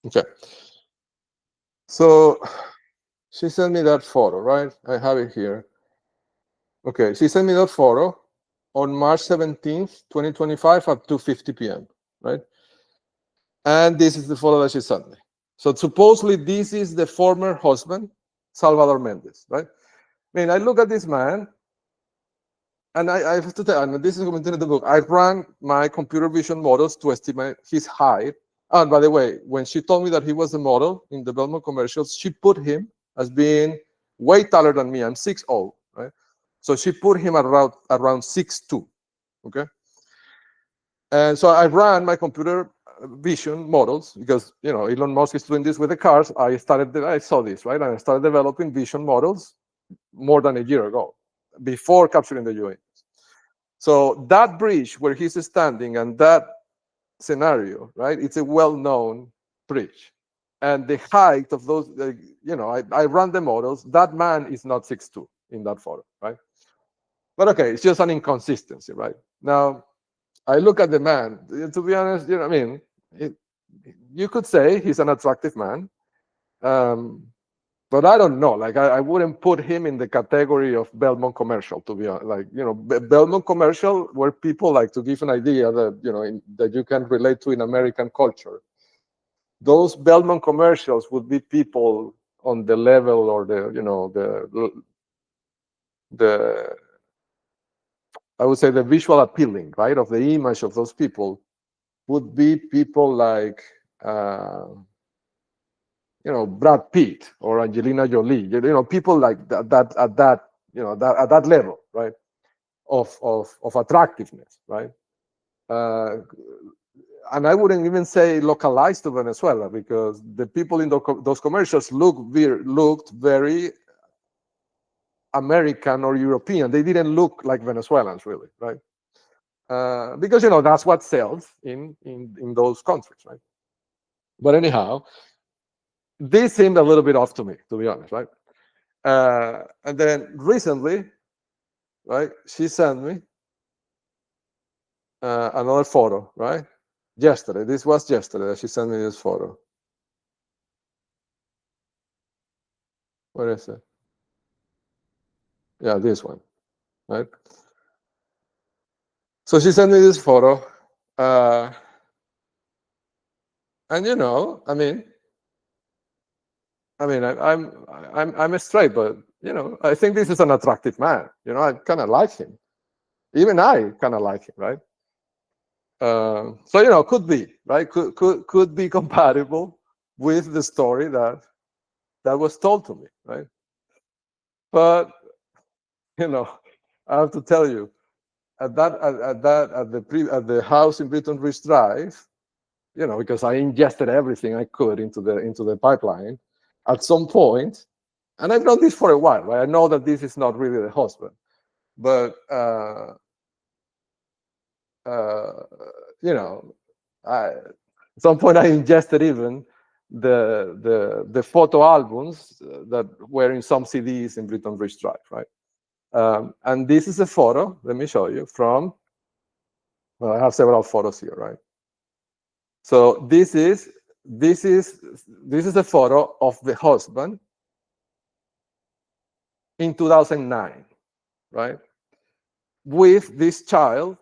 Okay. So she sent me that photo, right? I have it here. Okay, she sent me that photo on March 17th, 2025 at 2:50 p.m., right? And this is the photo that she sent me. So supposedly this is the former husband, Salvador Mendez, right? I mean, I look at this man, and I have to tell you, this is commented in the book. I ran my computer vision models to estimate his height. And by the way, when she told me that he was a model in the Belmont commercials, she put him as being way taller than me. I'm 6'0", right? So she put him around 6'2", okay? And so I ran my computer vision models because, Elon Musk is doing this with the cars. I saw this, right? And I started developing vision models more than a year ago, before capturing the UAVs. So that bridge where he's standing and that scenario, right? It's a well-known bridge. And the height of those, I ran the models. That man is not 6'2" in that photo, right? But okay, it's just an inconsistency, right? Now, I look at the man. To be honest, you could say he's an attractive man. But I don't know. Like, I wouldn't put him in the category of Belmont commercial, to be honest. Like, Belmont commercial were people, like, to give an idea that, that you can relate to in American culture. Those Belmont commercials would be people on the level or the I would say the visual appealing, right, of the image of those people would be people like, Brad Pitt or Angelina Jolie, people like that at that level, right? of attractiveness, right? And I wouldn't even say localized to Venezuela, because the people in those commercials looked very American or European. They didn't look like Venezuelans, really, right? Because that's what sells in those countries, right? But anyhow, this seemed a little bit off to me, to be honest, right? And then recently, right, she sent me another photo, right? Yesterday, this was yesterday. She sent me this photo. Where is it? Yeah, this one, right? So she sent me this photo, and I mean, I'm straight, but I think this is an attractive man. I kind of like him. Even I kind of like him, right? So could be, right? Could be compatible with the story that was told to me, right? But I have to tell you, at the house in Britton Ridge Drive, because I ingested everything I could into the pipeline, at some point, and I've known this for a while, right? I know that this is not really the husband, but at some point I ingested even the photo albums that were in some CDs in Britton Ridge Drive, right? And this is a photo. Let me show you from. Well, I have several photos here, right? So this is a photo of the husband in 2009, right? With this child.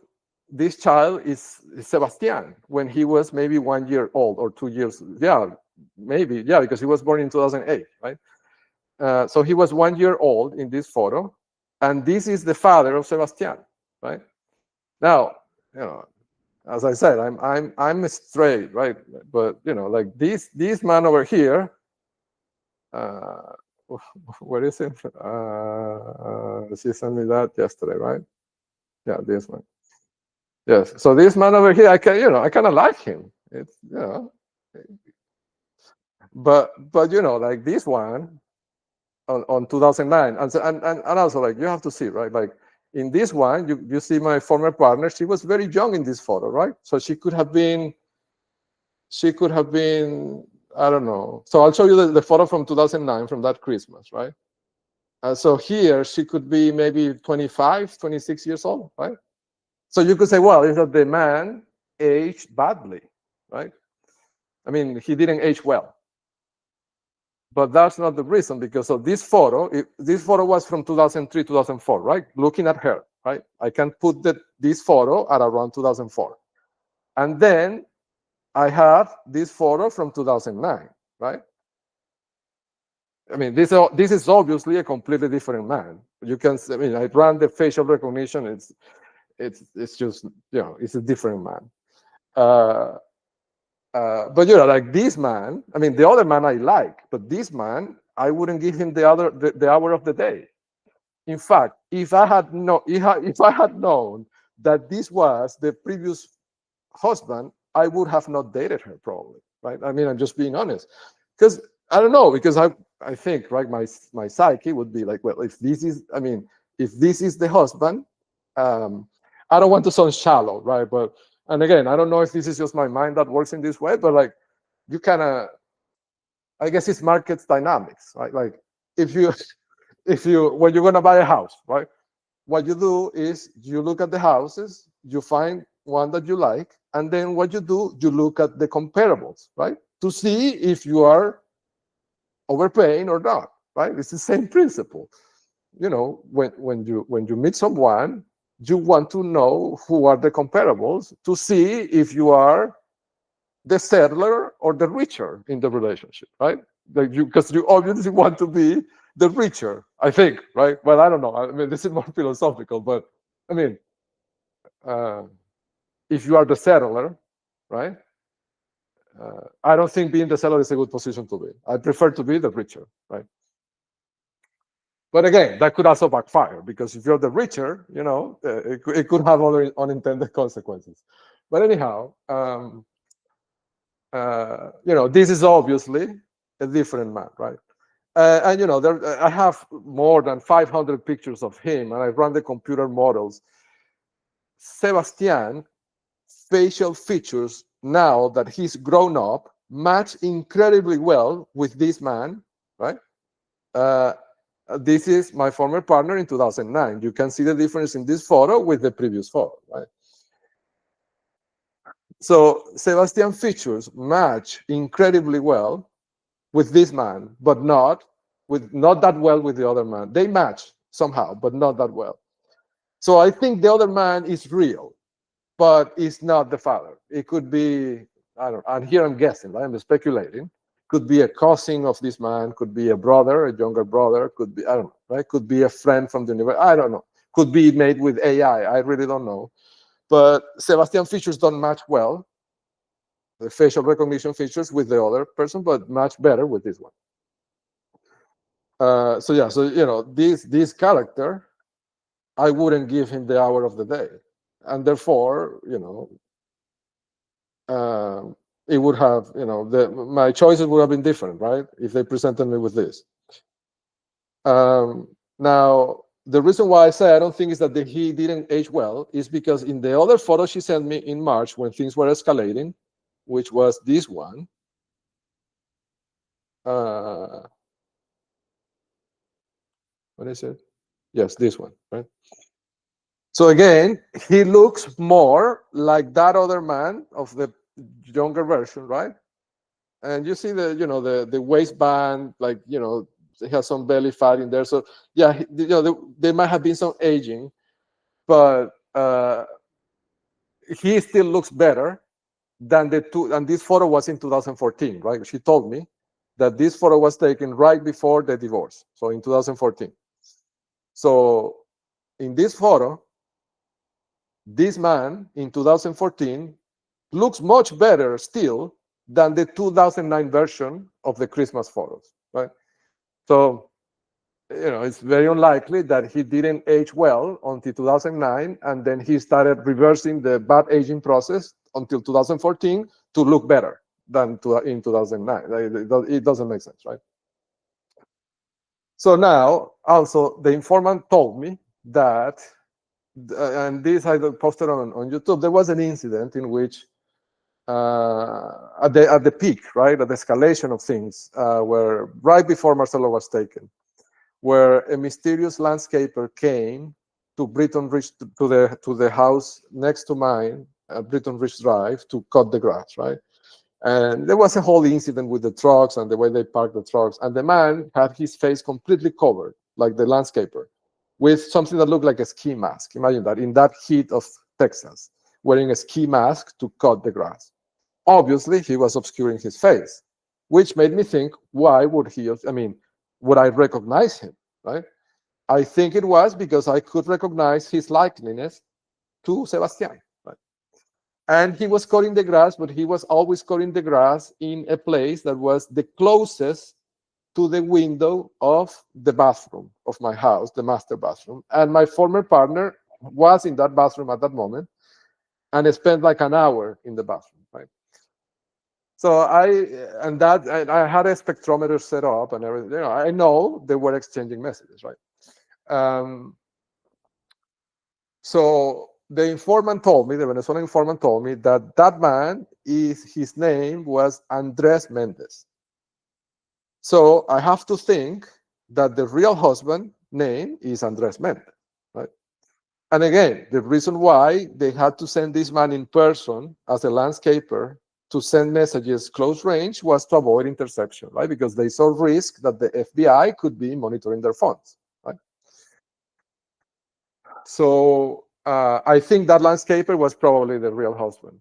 This child is Sebastian when he was maybe 1 year old or 2 years. Yeah, maybe. Yeah, because he was born in 2008, right? So he was 1 year old in this photo, and this is the father of Sebastian, right? Now, as I said, I'm straight, right? But like this man over here, where is it? She sent me that yesterday, right? Yeah, this one. Yes. So this man over here, I kind of like him. It's but like this one on 2009, and also like you have to see, right? Like in this one, you see my former partner. She was very young in this photo, right? So she could have been. I don't know. So I'll show you the photo from 2009 from that Christmas, right? So here she could be maybe 25, 26 years old, right? So you could say, well, is that the man aged badly, right? I mean, he didn't age well. But that's not the reason, because of this photo. This photo was from 2003, 2004, right? Looking at her, right? I can put this photo at around 2004. And then I have this photo from 2009, right? I mean, this is obviously a completely different man. You can, I mean, I ran the facial recognition. It's just, it's a different man. But like this man, I mean, the other man I like, but this man, I wouldn't give him the hour of the day. In fact, if I had known that this was the previous husband, I would have not dated her, probably, right? I mean, I'm just being honest, because I don't know, because I think, right, my psyche would be like, well, if this is the husband, I don't want to sound shallow, right? But, and again, I don't know if this is just my mind that works in this way, but like, you kind of, I guess it's market dynamics, right? Like, if you when you're gonna buy a house, right? What you do is you look at the houses, you find one that you like, and then what you do, you look at the comparables, right? To see if you are overpaying or not, right? It's the same principle. When you meet someone, you want to know who are the comparables to see if you are the settler or the richer in the relationship, right? Because you obviously want to be the richer, I think, right? Well, I don't know. I mean, this is more philosophical, but I mean, if you are the settler, right? I don't think being the settler is a good position to be. I prefer to be the richer, right? But again, that could also backfire, because if you're the richer, it could have other unintended consequences. But anyhow, this is obviously a different man, right? And I have more than 500 pictures of him, and I run the computer models. Sebastian facial features, now that he's grown up, match incredibly well with this man, right? This is my former partner in 2009. You can see the difference in this photo with the previous photo, right? So Sebastian features match incredibly well with this man, but not that well with the other man. They match somehow, but not that well. So I think the other man is real, but it's not the father. It could be, I don't know, and here I'm guessing, right? I'm speculating. Could be a cousin of this man, could be a brother, a younger brother, could be, I don't know, right? Could be a friend from the university, I don't know. Could be made with AI, I really don't know. But Sebastian features don't match well, the facial recognition features, with the other person, but much better with this one. So this character, I wouldn't give him the hour of the day, and therefore, it would have, my choices would have been different, right? If they presented me with this. Now, the reason why I say I don't think is that he didn't age well is because in the other photo she sent me in March, when things were escalating, which was this one. What is it? Yes, this one, right? So again, he looks more like that other man of the younger version, right? And you see the waistband, like, they have some belly fat in there. So yeah, there might have been some aging, but he still looks better than the two. And this photo was in 2014, right? She told me that this photo was taken right before the divorce, so in 2014. So in this photo, this man in 2014 looks much better still than the 2009 version of the Christmas photos, right? So, it's very unlikely that he didn't age well until 2009, and then he started reversing the bad aging process until 2014 to look better than in 2009. It doesn't make sense, right? So now, also, the informant told me that, and this I posted on YouTube, there was an incident in which at the peak, right, at the escalation of things, where right before Marcelo was taken, where a mysterious landscaper came to Britton Ridge, to the house next to mine, Britton Ridge Drive, to cut the grass, right? And there was a whole incident with the trucks and the way they parked the trucks. And the man had his face completely covered, like the landscaper, with something that looked like a ski mask. Imagine that, in that heat of Texas, wearing a ski mask to cut the grass. Obviously, he was obscuring his face, which made me think, why would he? Would I recognize him, right? I think it was because I could recognize his likeness to Sebastian, right? And he was cutting the grass, but he was always cutting the grass in a place that was the closest to the window of the bathroom of my house, the master bathroom. And my former partner was in that bathroom at that moment and spent like an hour in the bathroom, right? So I had a spectrometer set up and everything. I know they were exchanging messages, right? So the informant told me, the Venezuelan informant told me, that that man, his name was Andres Mendez. So I have to think that the real husband name is Andres Mendez, right? And again, the reason why they had to send this man in person as a landscaper to send messages close range was to avoid interception, right? Because they saw risk that the FBI could be monitoring their phones, right? So I think that landscaper was probably the real husband.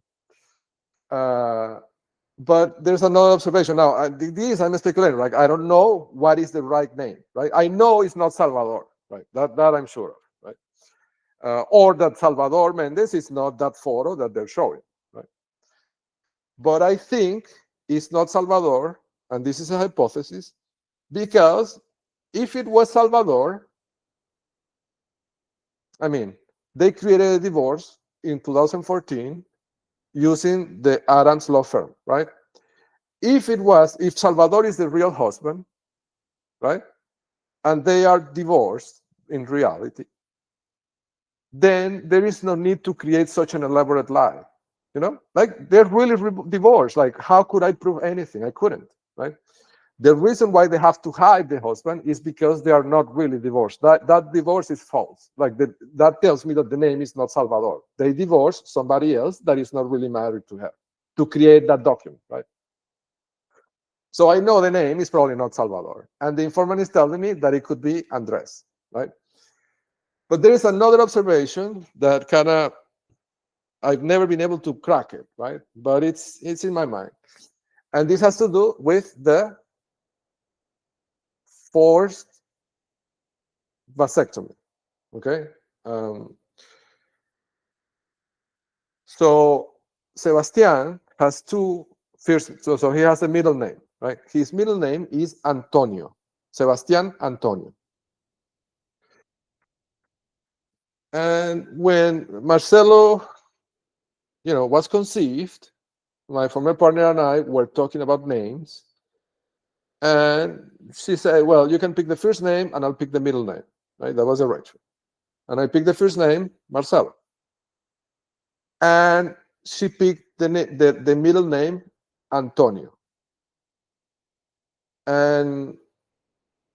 But there's another observation. Now, this I'm speculating, right? I don't know what is the right name, right? I know it's not Salvador, right? That I'm sure of, right? Or that Salvador Mendez is not that photo that they're showing, right? But I think it's not Salvador, and this is a hypothesis, because If it was Salvador, I mean, they created a divorce in 2014 using the Adams law firm, right? If Salvador is the real husband, right, and they are divorced in reality, then there is no need to create such an elaborate lie. Like they're really divorced. Like, how could I prove anything? I couldn't, right? The reason why they have to hide the husband is because they are not really divorced. That divorce is false. Like that tells me that the name is not Salvador. They divorced somebody else that is not really married to her to create that document, right? So I know the name is probably not Salvador. And the informant is telling me that it could be Andres, right? But there is another observation that kind of, I've never been able to crack it, right? But it's in my mind. And this has to do with the forced vasectomy, okay? So Sebastian has two first, so he has a middle name, right? His middle name is Antonio, Sebastian Antonio. And when Marcelo, was conceived, my former partner and I were talking about names, and she said, well, you can pick the first name and I'll pick the middle name, right? That was arrangement. And I picked the first name, Marcelo. And she picked the middle name, Antonio. And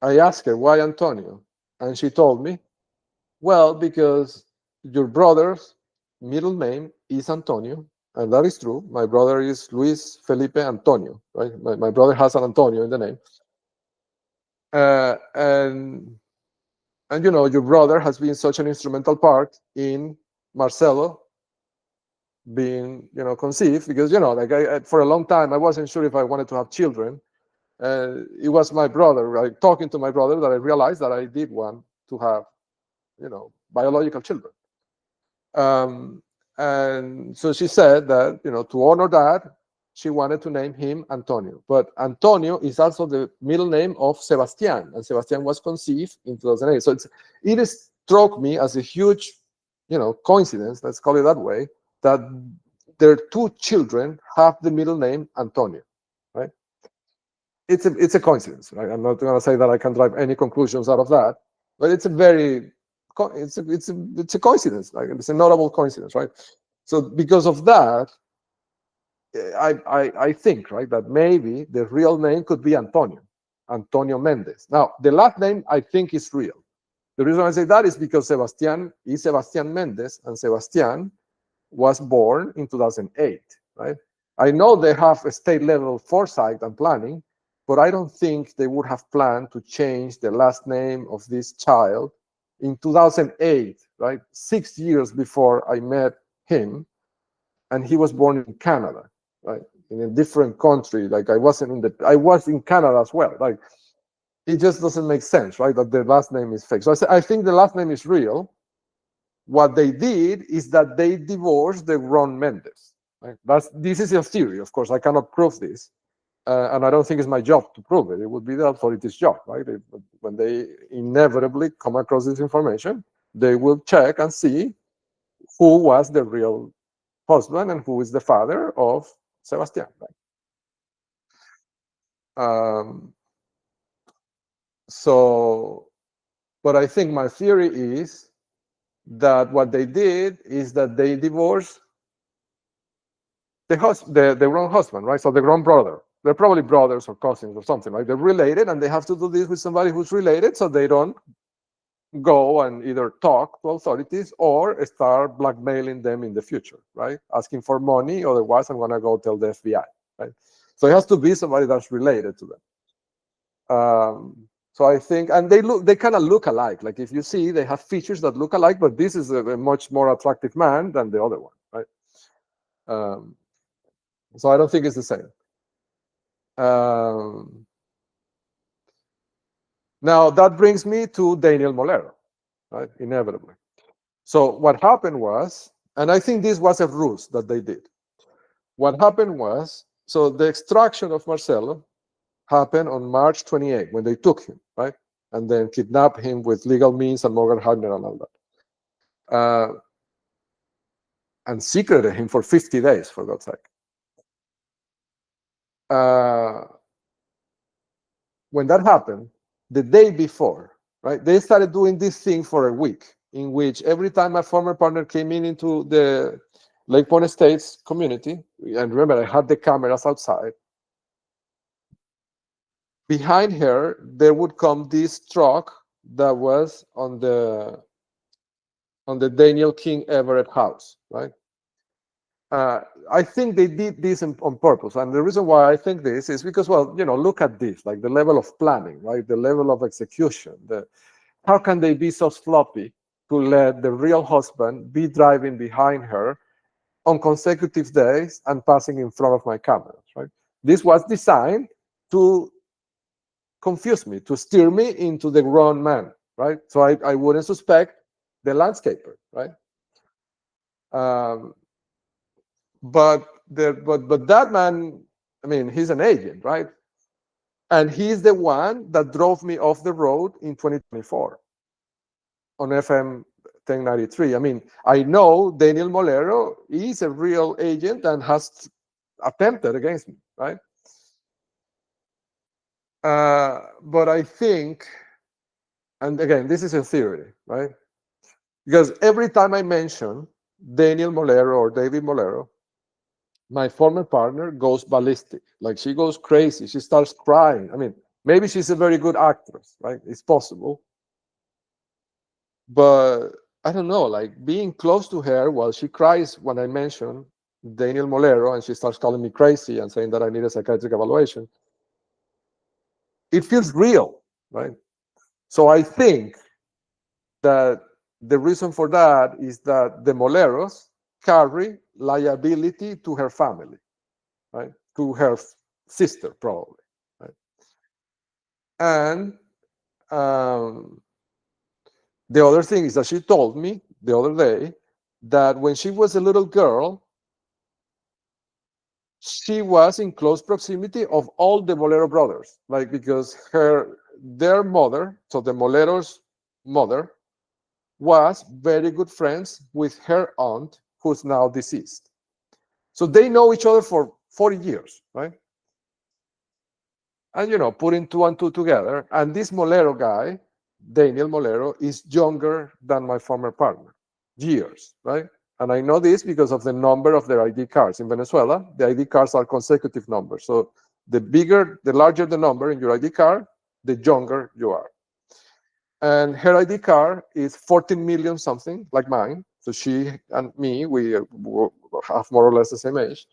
I asked her, why Antonio? And she told me, well, because your brother's middle name is Antonio, and that is true. My brother is Luis Felipe Antonio, right? My brother has an Antonio in the name. And your brother has been such an instrumental part in Marcelo being, conceived, because, like for a long time, I wasn't sure if I wanted to have children. It was my brother, right, talking to my brother, that I realized that I did want to have, biological children. And so she said that, to honor that, she wanted to name him Antonio. But Antonio is also the middle name of Sebastian, and Sebastian was conceived in 2008. So it struck me as a huge, coincidence, let's call it that way, that their two children have the middle name Antonio, right? It's a coincidence, right? I'm not going to say that I can drive any conclusions out of that, but it's a very it's a coincidence. Like, it's a notable coincidence, right? So because of that, I think, right, that maybe the real name could be Antonio Mendez. Now, the last name I think is real. The reason I say that is because Sebastian is Sebastian Mendez, and Sebastian was born in 2008, right? I know they have a state-level foresight and planning, but I don't think they would have planned to change the last name of this child in 2008, right? 6 years before I met him, and he was born in Canada, right? In a different country. Like, I was in Canada as well. Like, it just doesn't make sense, right? That the last name is fake. So I think the last name is real. What they did is that they divorced the Ron Mendez. Right? This is a theory, of course. I cannot prove this. And I don't think it's my job to prove it. It would be the authorities' job, right? When they inevitably come across this information, they will check and see who was the real husband and who is the father of Sebastian. Right? But I think my theory is that what they did is that they divorced the wrong husband, right? So the wrong brother. They're probably brothers or cousins or something, right? They're related, and they have to do this with somebody who's related, so they don't go and either talk to authorities or start blackmailing them in the future, right? Asking for money, otherwise I'm gonna go tell the FBI, right? So it has to be somebody that's related to them. So I think, and they kind of look alike. Like, if you see, they have features that look alike, but this is a much more attractive man than the other one, right? So I don't think it's the same. Now that brings me to Daniel Molero, right? Inevitably. So what happened was, and I think this was a ruse that they did. What happened was, so the extraction of Marcelo happened on March 28 when they took him, right? and then kidnap him with legal means and Morgan Hardner and all that. And secreted him for 50 days, for God's sake. When that happened, the day before, right, they started doing this thing for a week, in which every time my former partner came into the Lake Point Estates community, and remember, I had the cameras outside, behind her, there would come this truck that was on the Daniel King Everett house, right? I think they did this on purpose. And the reason why I think this is because, well, look at this, like the level of planning, right? The level of execution. How can they be so sloppy to let the real husband be driving behind her on consecutive days and passing in front of my cameras, right? This was designed to confuse me, to steer me into the wrong man, right? So I wouldn't suspect the landscaper, right? But that man, I mean, he's an agent, right? And he's the one that drove me off the road in 2024 on FM 1093. I mean, I know Daniel Molero is a real agent and has attempted against me, right? But I think, and again, this is a theory, right? Because every time I mention Daniel Molero or David Molero, my former partner goes ballistic. Like, she goes crazy. She starts crying. I mean, maybe she's a very good actress, right? It's possible. But I don't know, like being close to her while she cries when I mention Daniel Molero and she starts calling me crazy and saying that I need a psychiatric evaluation, it feels real, right? So I think that the reason for that is that the Moleros carry liability to her family, right? To her sister, probably, right? And the other thing is that she told me the other day that when she was a little girl, she was in close proximity of all the Molero brothers, like, because their mother, so the Molero's mother, was very good friends with her aunt, who's now deceased. So they know each other for 40 years, right? And, putting two and two together, and this Molero guy, Daniel Molero, is younger than my former partner, years, right? And I know this because of the number of their ID cards. In Venezuela, the ID cards are consecutive numbers. So the larger the number in your ID card, the younger you are. And her ID card is 14 million something, like mine. So she and me, we have more or less the same age.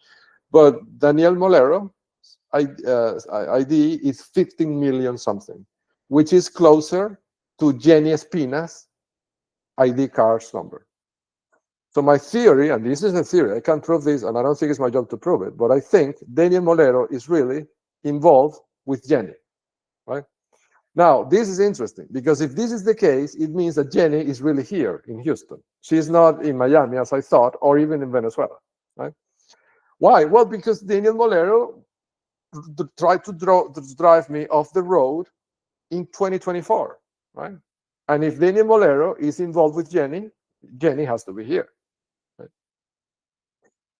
But Daniel Molero, ID is 15 million something, which is closer to Jenny Espina's ID card's number. So my theory, and this is a theory, I can't prove this, and I don't think it's my job to prove it, but I think Daniel Molero is really involved with Jenny, right? Now, this is interesting, because if this is the case, it means that Jenny is really here in Houston. She's not in Miami, as I thought, or even in Venezuela, right? Why? Well, because Daniel Molero tried to drive me off the road in 2024, right? And if Daniel Molero is involved with Jenny, Jenny has to be here. Right?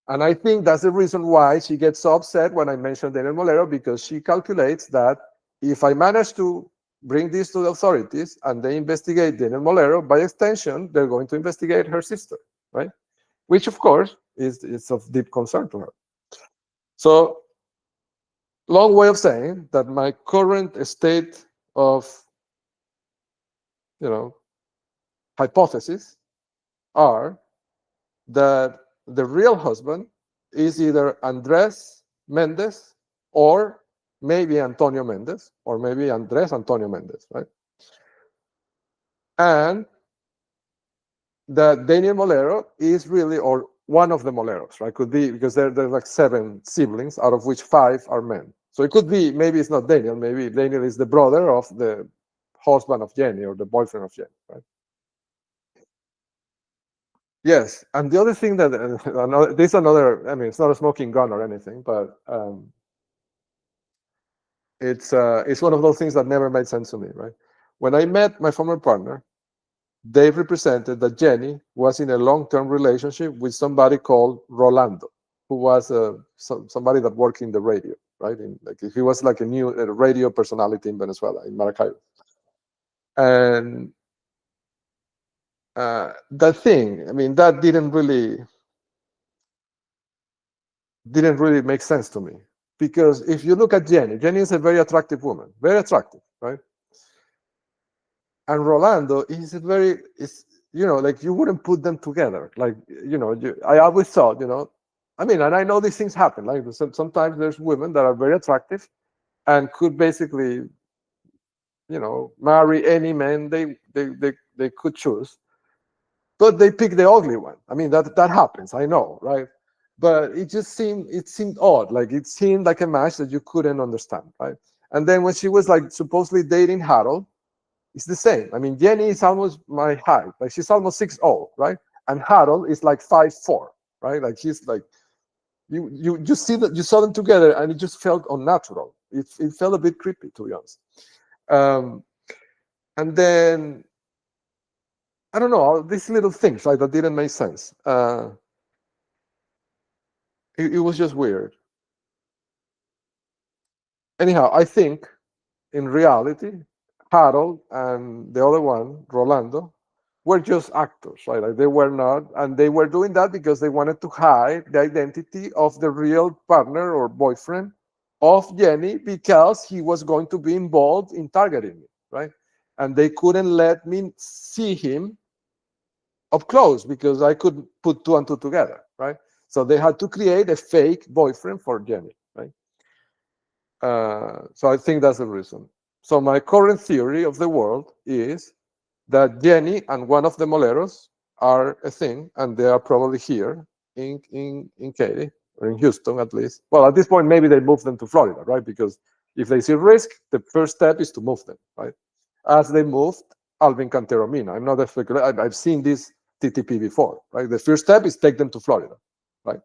And I think that's the reason why she gets so upset when I mention Daniel Molero, because she calculates that if I manage to bring this to the authorities and they investigate Daniel Molero, by extension, they're going to investigate her sister, right? Which, of course, is of deep concern to her. So, long way of saying that my current state of, hypotheses are that the real husband is either Andres Mendez or maybe Antonio Mendez, or maybe Andres Antonio Mendez, right? And that Daniel Molero is really, or one of the Moleros, right? Could be, because there's like 7 siblings, out of which 5 are men. So it could be, maybe it's not Daniel, maybe Daniel is the brother of the husband of Jenny or the boyfriend of Jenny, right? Yes, and the other thing that, this is another, I mean, it's not a smoking gun or anything, but it's one of those things that never made sense to me, right? When I met my former partner, they represented that Jenny was in a long-term relationship with somebody called Rolando, who was somebody that worked in the radio, right? He was like a radio personality in Venezuela, in Maracaibo. And that thing, I mean, that didn't really make sense to me. Because if you look at Jenny is a very attractive woman, very attractive, right? And Rolando is like you wouldn't put them together. Like, I always thought, I mean, and I know these things happen. Like sometimes there's women that are very attractive and could basically, marry any man they could choose, but they pick the ugly one. I mean, that happens. I know, right? But it seemed odd. Like it seemed like a match that you couldn't understand, right? And then when she was like supposedly dating Harold, it's the same. I mean, Jenny is almost my height. Like she's almost 6'0", right? And Harold is like 5'4", right? Like he's like, you saw them together and it just felt unnatural. It felt a bit creepy, to be honest. And then I don't know, all these little things, right, that didn't make sense. It was just weird. Anyhow, I think in reality, Harold and the other one, Rolando, were just actors, right? Like they were not, and they were doing that because they wanted to hide the identity of the real partner or boyfriend of Jenny because he was going to be involved in targeting me, right? And they couldn't let me see him up close because I couldn't put two and two together, right? So they had to create a fake boyfriend for Jenny, right? So I think that's the reason. So my current theory of the world is that Jenny and one of the Moleros are a thing, and they are probably here in Katy, or in Houston at least. Well, at this point, maybe they moved them to Florida, right? Because if they see risk, the first step is to move them, right? As they moved Alvin Cantero Mina. I'm not a speculator. I've seen this TTP before, right? The first step is take them to Florida, right?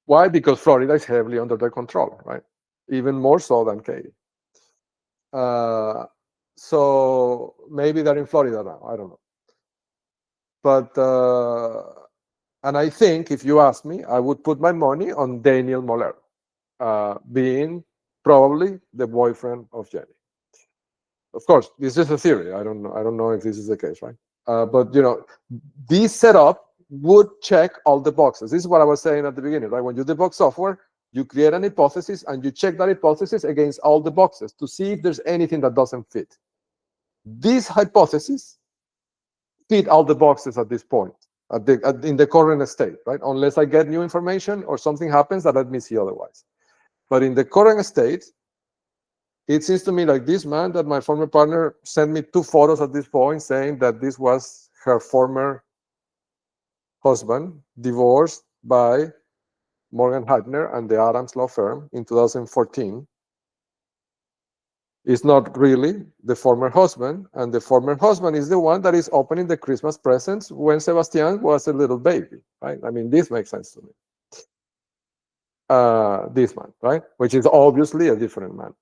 Why? Because Florida is heavily under their control, right? Even more so than Katy. So maybe they're in Florida now. I don't know. But and I think if you ask me, I would put my money on Daniel Molero being probably the boyfriend of Jenny. Of course, this is a theory. I don't know if this is the case, right? But this setup would check all the boxes. This is what I was saying at the beginning, right? When you debug software, you create an hypothesis and you check that hypothesis against all the boxes to see if there's anything that doesn't fit. This hypothesis fit all the boxes at this point, in the current state, right? Unless I get new information or something happens that let me see otherwise. But in the current state, it seems to me like this man that my former partner sent me 2 photos at this point saying that this was her former husband, divorced by Morgan Heitner and the Adams law firm in 2014. Is not really the former husband, and the former husband is the one that is opening the Christmas presents when Sebastian was a little baby, right? I mean, this makes sense to me. This man, right? Which is obviously a different man.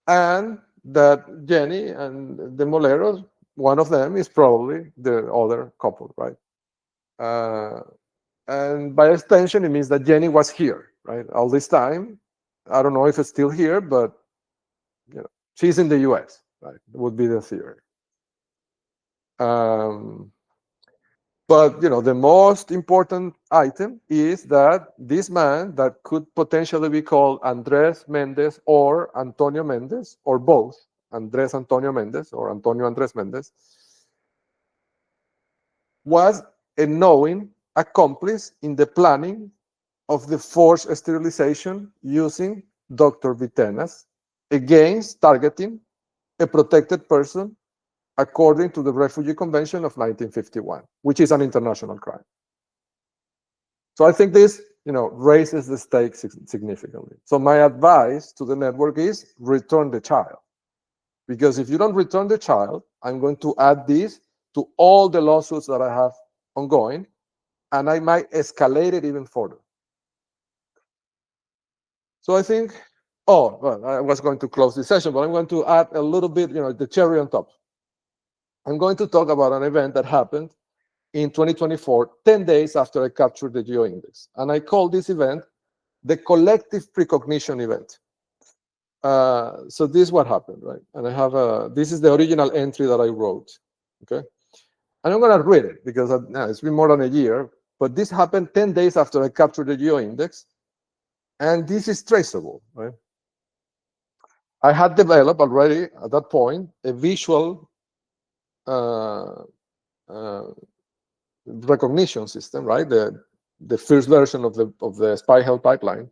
And that Jenny and the Moleros, one of them is probably the other couple, right? And by extension, it means that Jenny was here, right? All this time. I don't know if it's still here, but she's in the US, right? Would be the theory. But the most important item is that this man that could potentially be called Andres Mendez or Antonio Mendez, or both, Andres Antonio Mendez or Antonio Andres Mendez, was a knowing accomplice in the planning of the forced sterilization using Dr. Vitenas against targeting a protected person according to the Refugee Convention of 1951, which is an international crime. So I think this, raises the stakes significantly. So my advice to the network is return the child. Because if you don't return the child, I'm going to add this to all the lawsuits that I have ongoing, and I might escalate it even further. So I think, oh, well, I was going to close this session, but I'm going to add a little bit, the cherry on top. I'm going to talk about an event that happened in 2024, 10 days after I captured the GeoIndex. And I call this event the collective precognition event. So this is what happened, right? And I have this is the original entry that I wrote, okay? And I'm going to read it because it's been more than a year, but this happened 10 days after I captured the GeoIndex, and this is traceable, right? I had developed already at that point a visual recognition system, right? The first version of the spy hell pipeline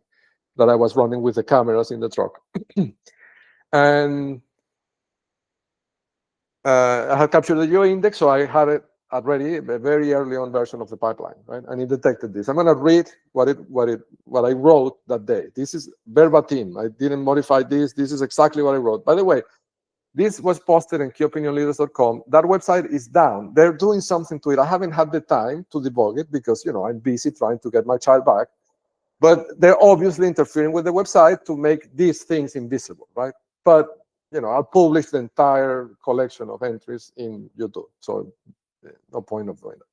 that I was running with the cameras in the truck. And I had captured the GeoIndex, so I had it already, a very early on version of the pipeline, right? And it detected this. I'm going to read what I wrote that day. This is verbatim. I didn't modify this. This is exactly what I wrote. By the way, this was posted in keyopinionleaders.com. That website is down. They're doing something to it. I haven't had the time to debug it because, I'm busy trying to get my child back. But they're obviously interfering with the website to make these things invisible, right? But, I'll publish the entire collection of entries in YouTube. So no point of doing that.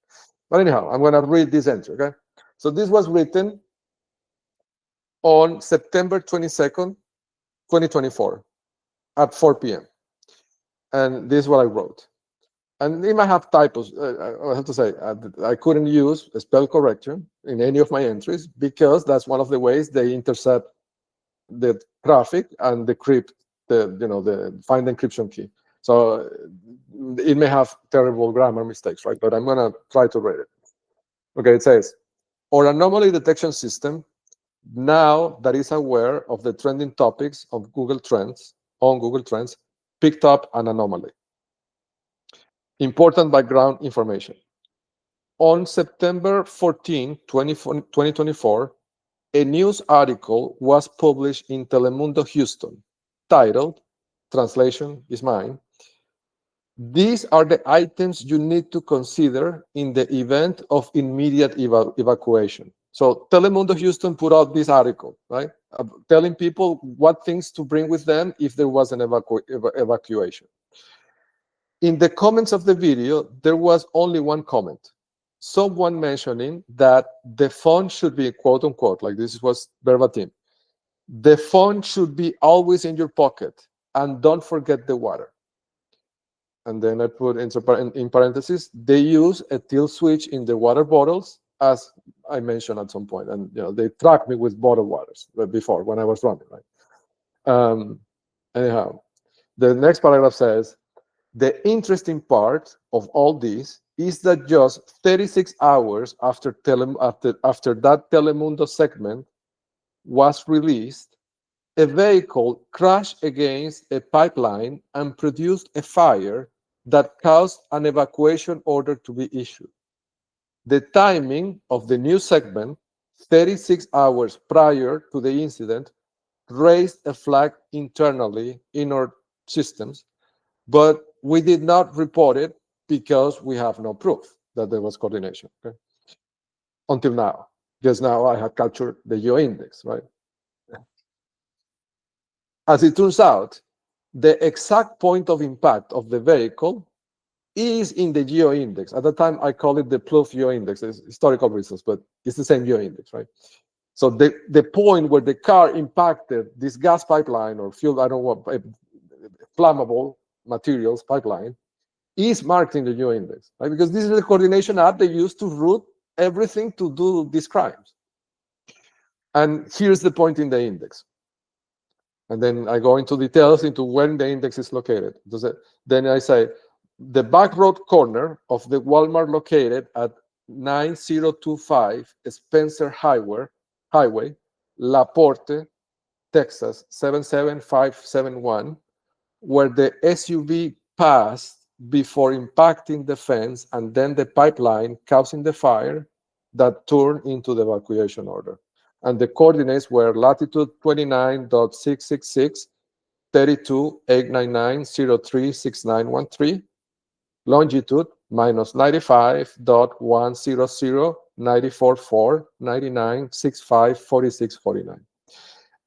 But anyhow, I'm going to read this entry, okay? So this was written on September 22nd, 2024 at 4 p.m. And this is what I wrote. And it might have typos. I have to say, I couldn't use a spell correction in any of my entries because that's one of the ways they intercept the traffic and decrypt the find encryption key. So it may have terrible grammar mistakes, right? But I'm going to try to read it. Okay, it says, our anomaly detection system, now that is aware of the trending topics of Google Trends, picked up an anomaly. Important background information. On September 14, 2024, a news article was published in Telemundo Houston titled, translation is mine, "These are the items you need to consider in the event of immediate evacuation." So Telemundo Houston put out this article, right? Telling people what things to bring with them if there was an evacuation. In the comments of the video, there was only one comment. Someone mentioning that the phone should be, quote unquote, like this was verbatim, the phone should be always in your pocket and don't forget the water. And then I put in parentheses, they use a tilt switch in the water bottles, as I mentioned at some point. And they tracked me with bottled waters before when I was running, right? Anyhow, the next paragraph says, the interesting part of all this is that just 36 hours after that Telemundo segment was released, a vehicle crashed against a pipeline and produced a fire that caused an evacuation order to be issued. The timing of the new segment, 36 hours prior to the incident, raised a flag internally in our systems, but we did not report it because we have no proof that there was coordination, okay? Until now, because now I have captured the GeoIndex, right? As it turns out, the exact point of impact of the vehicle is in the GeoIndex. At the time, I call it the Plouffe GeoIndex. It's historical reasons, but it's the same GeoIndex, right? So the point where the car impacted this gas pipeline or fuel, I don't know, flammable materials pipeline, is marked in the GeoIndex, right? Because this is the coordination app they use to route everything to do these crimes. And here's the point in the index. And then I go into details into when the index is located. Then I say, the back road corner of the Walmart located at 9025 Spencer Highway, La Porte, Texas, 77571, where the SUV passed before impacting the fence and then the pipeline, causing the fire that turned into the evacuation order. And the coordinates were latitude 29.666, 32.899.036913, longitude minus 95.100, 94.4, 99.65, 46.49.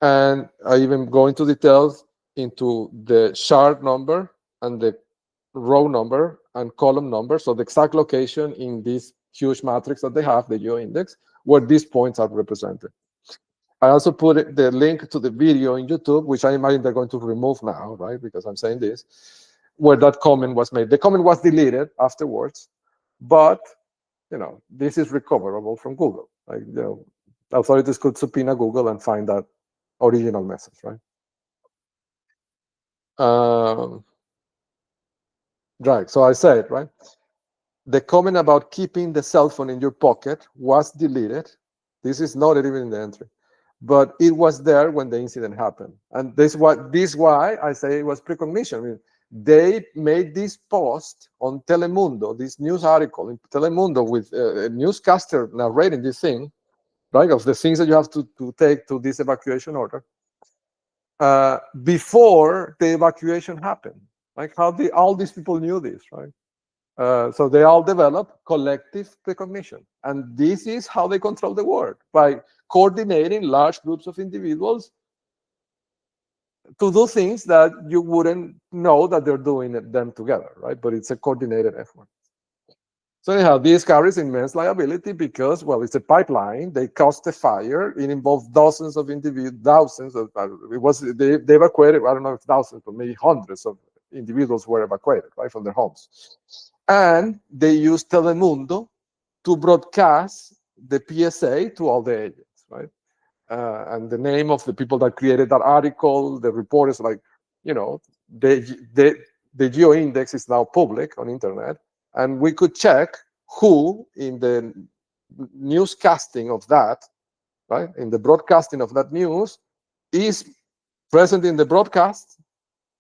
And I even go into details into the shard number and the row number and column number, so the exact location in this huge matrix that they have, the GeoIndex, where these points are represented. I also put the link to the video in YouTube, which I imagine they're going to remove now, right? Because I'm saying this, where that comment was made. The comment was deleted afterwards, but this is recoverable from Google. Like, authorities could subpoena Google and find that original message, right? Right. So I said, right, the comment about keeping the cell phone in your pocket was deleted. This is not even in the entry, but it was there when the incident happened. And this why I say it was precognition. I mean, they made this post on Telemundo, this news article in Telemundo with a newscaster narrating this thing, right, of the things that you have to take to this evacuation order before the evacuation happened. Like how all these people knew this, right? So they all develop collective precognition. And this is how they control the world, by coordinating large groups of individuals to do things that you wouldn't know that they're doing them together, right? But it's a coordinated effort. So anyhow, this carries immense liability because, well, it's a pipeline. They caused a fire. It involved dozens of individuals, thousands of, they evacuated, I don't know if thousands, but maybe hundreds of individuals were evacuated, right, from their homes. And they used Telemundo to broadcast the PSA to all the agents, right? And the name of the people that created that article, the reporters, like, the GeoIndex is now public on internet, and we could check who in the newscasting of that, right, in the broadcasting of that news, is present in the broadcast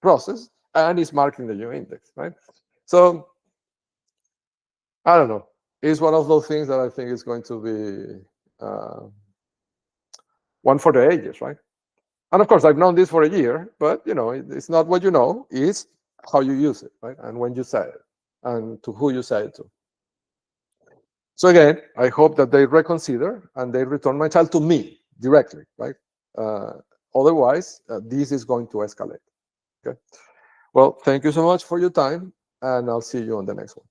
process and is marking the GeoIndex, right? So I don't know. It's one of those things that I think is going to be one for the ages, right? And of course, I've known this for a year, but it's not what you know, it's how you use it, right? And when you say it, and to who you say it to. So again, I hope that they reconsider and they return my child to me directly, right? Otherwise, this is going to escalate. Okay. Well, thank you so much for your time, and I'll see you on the next one.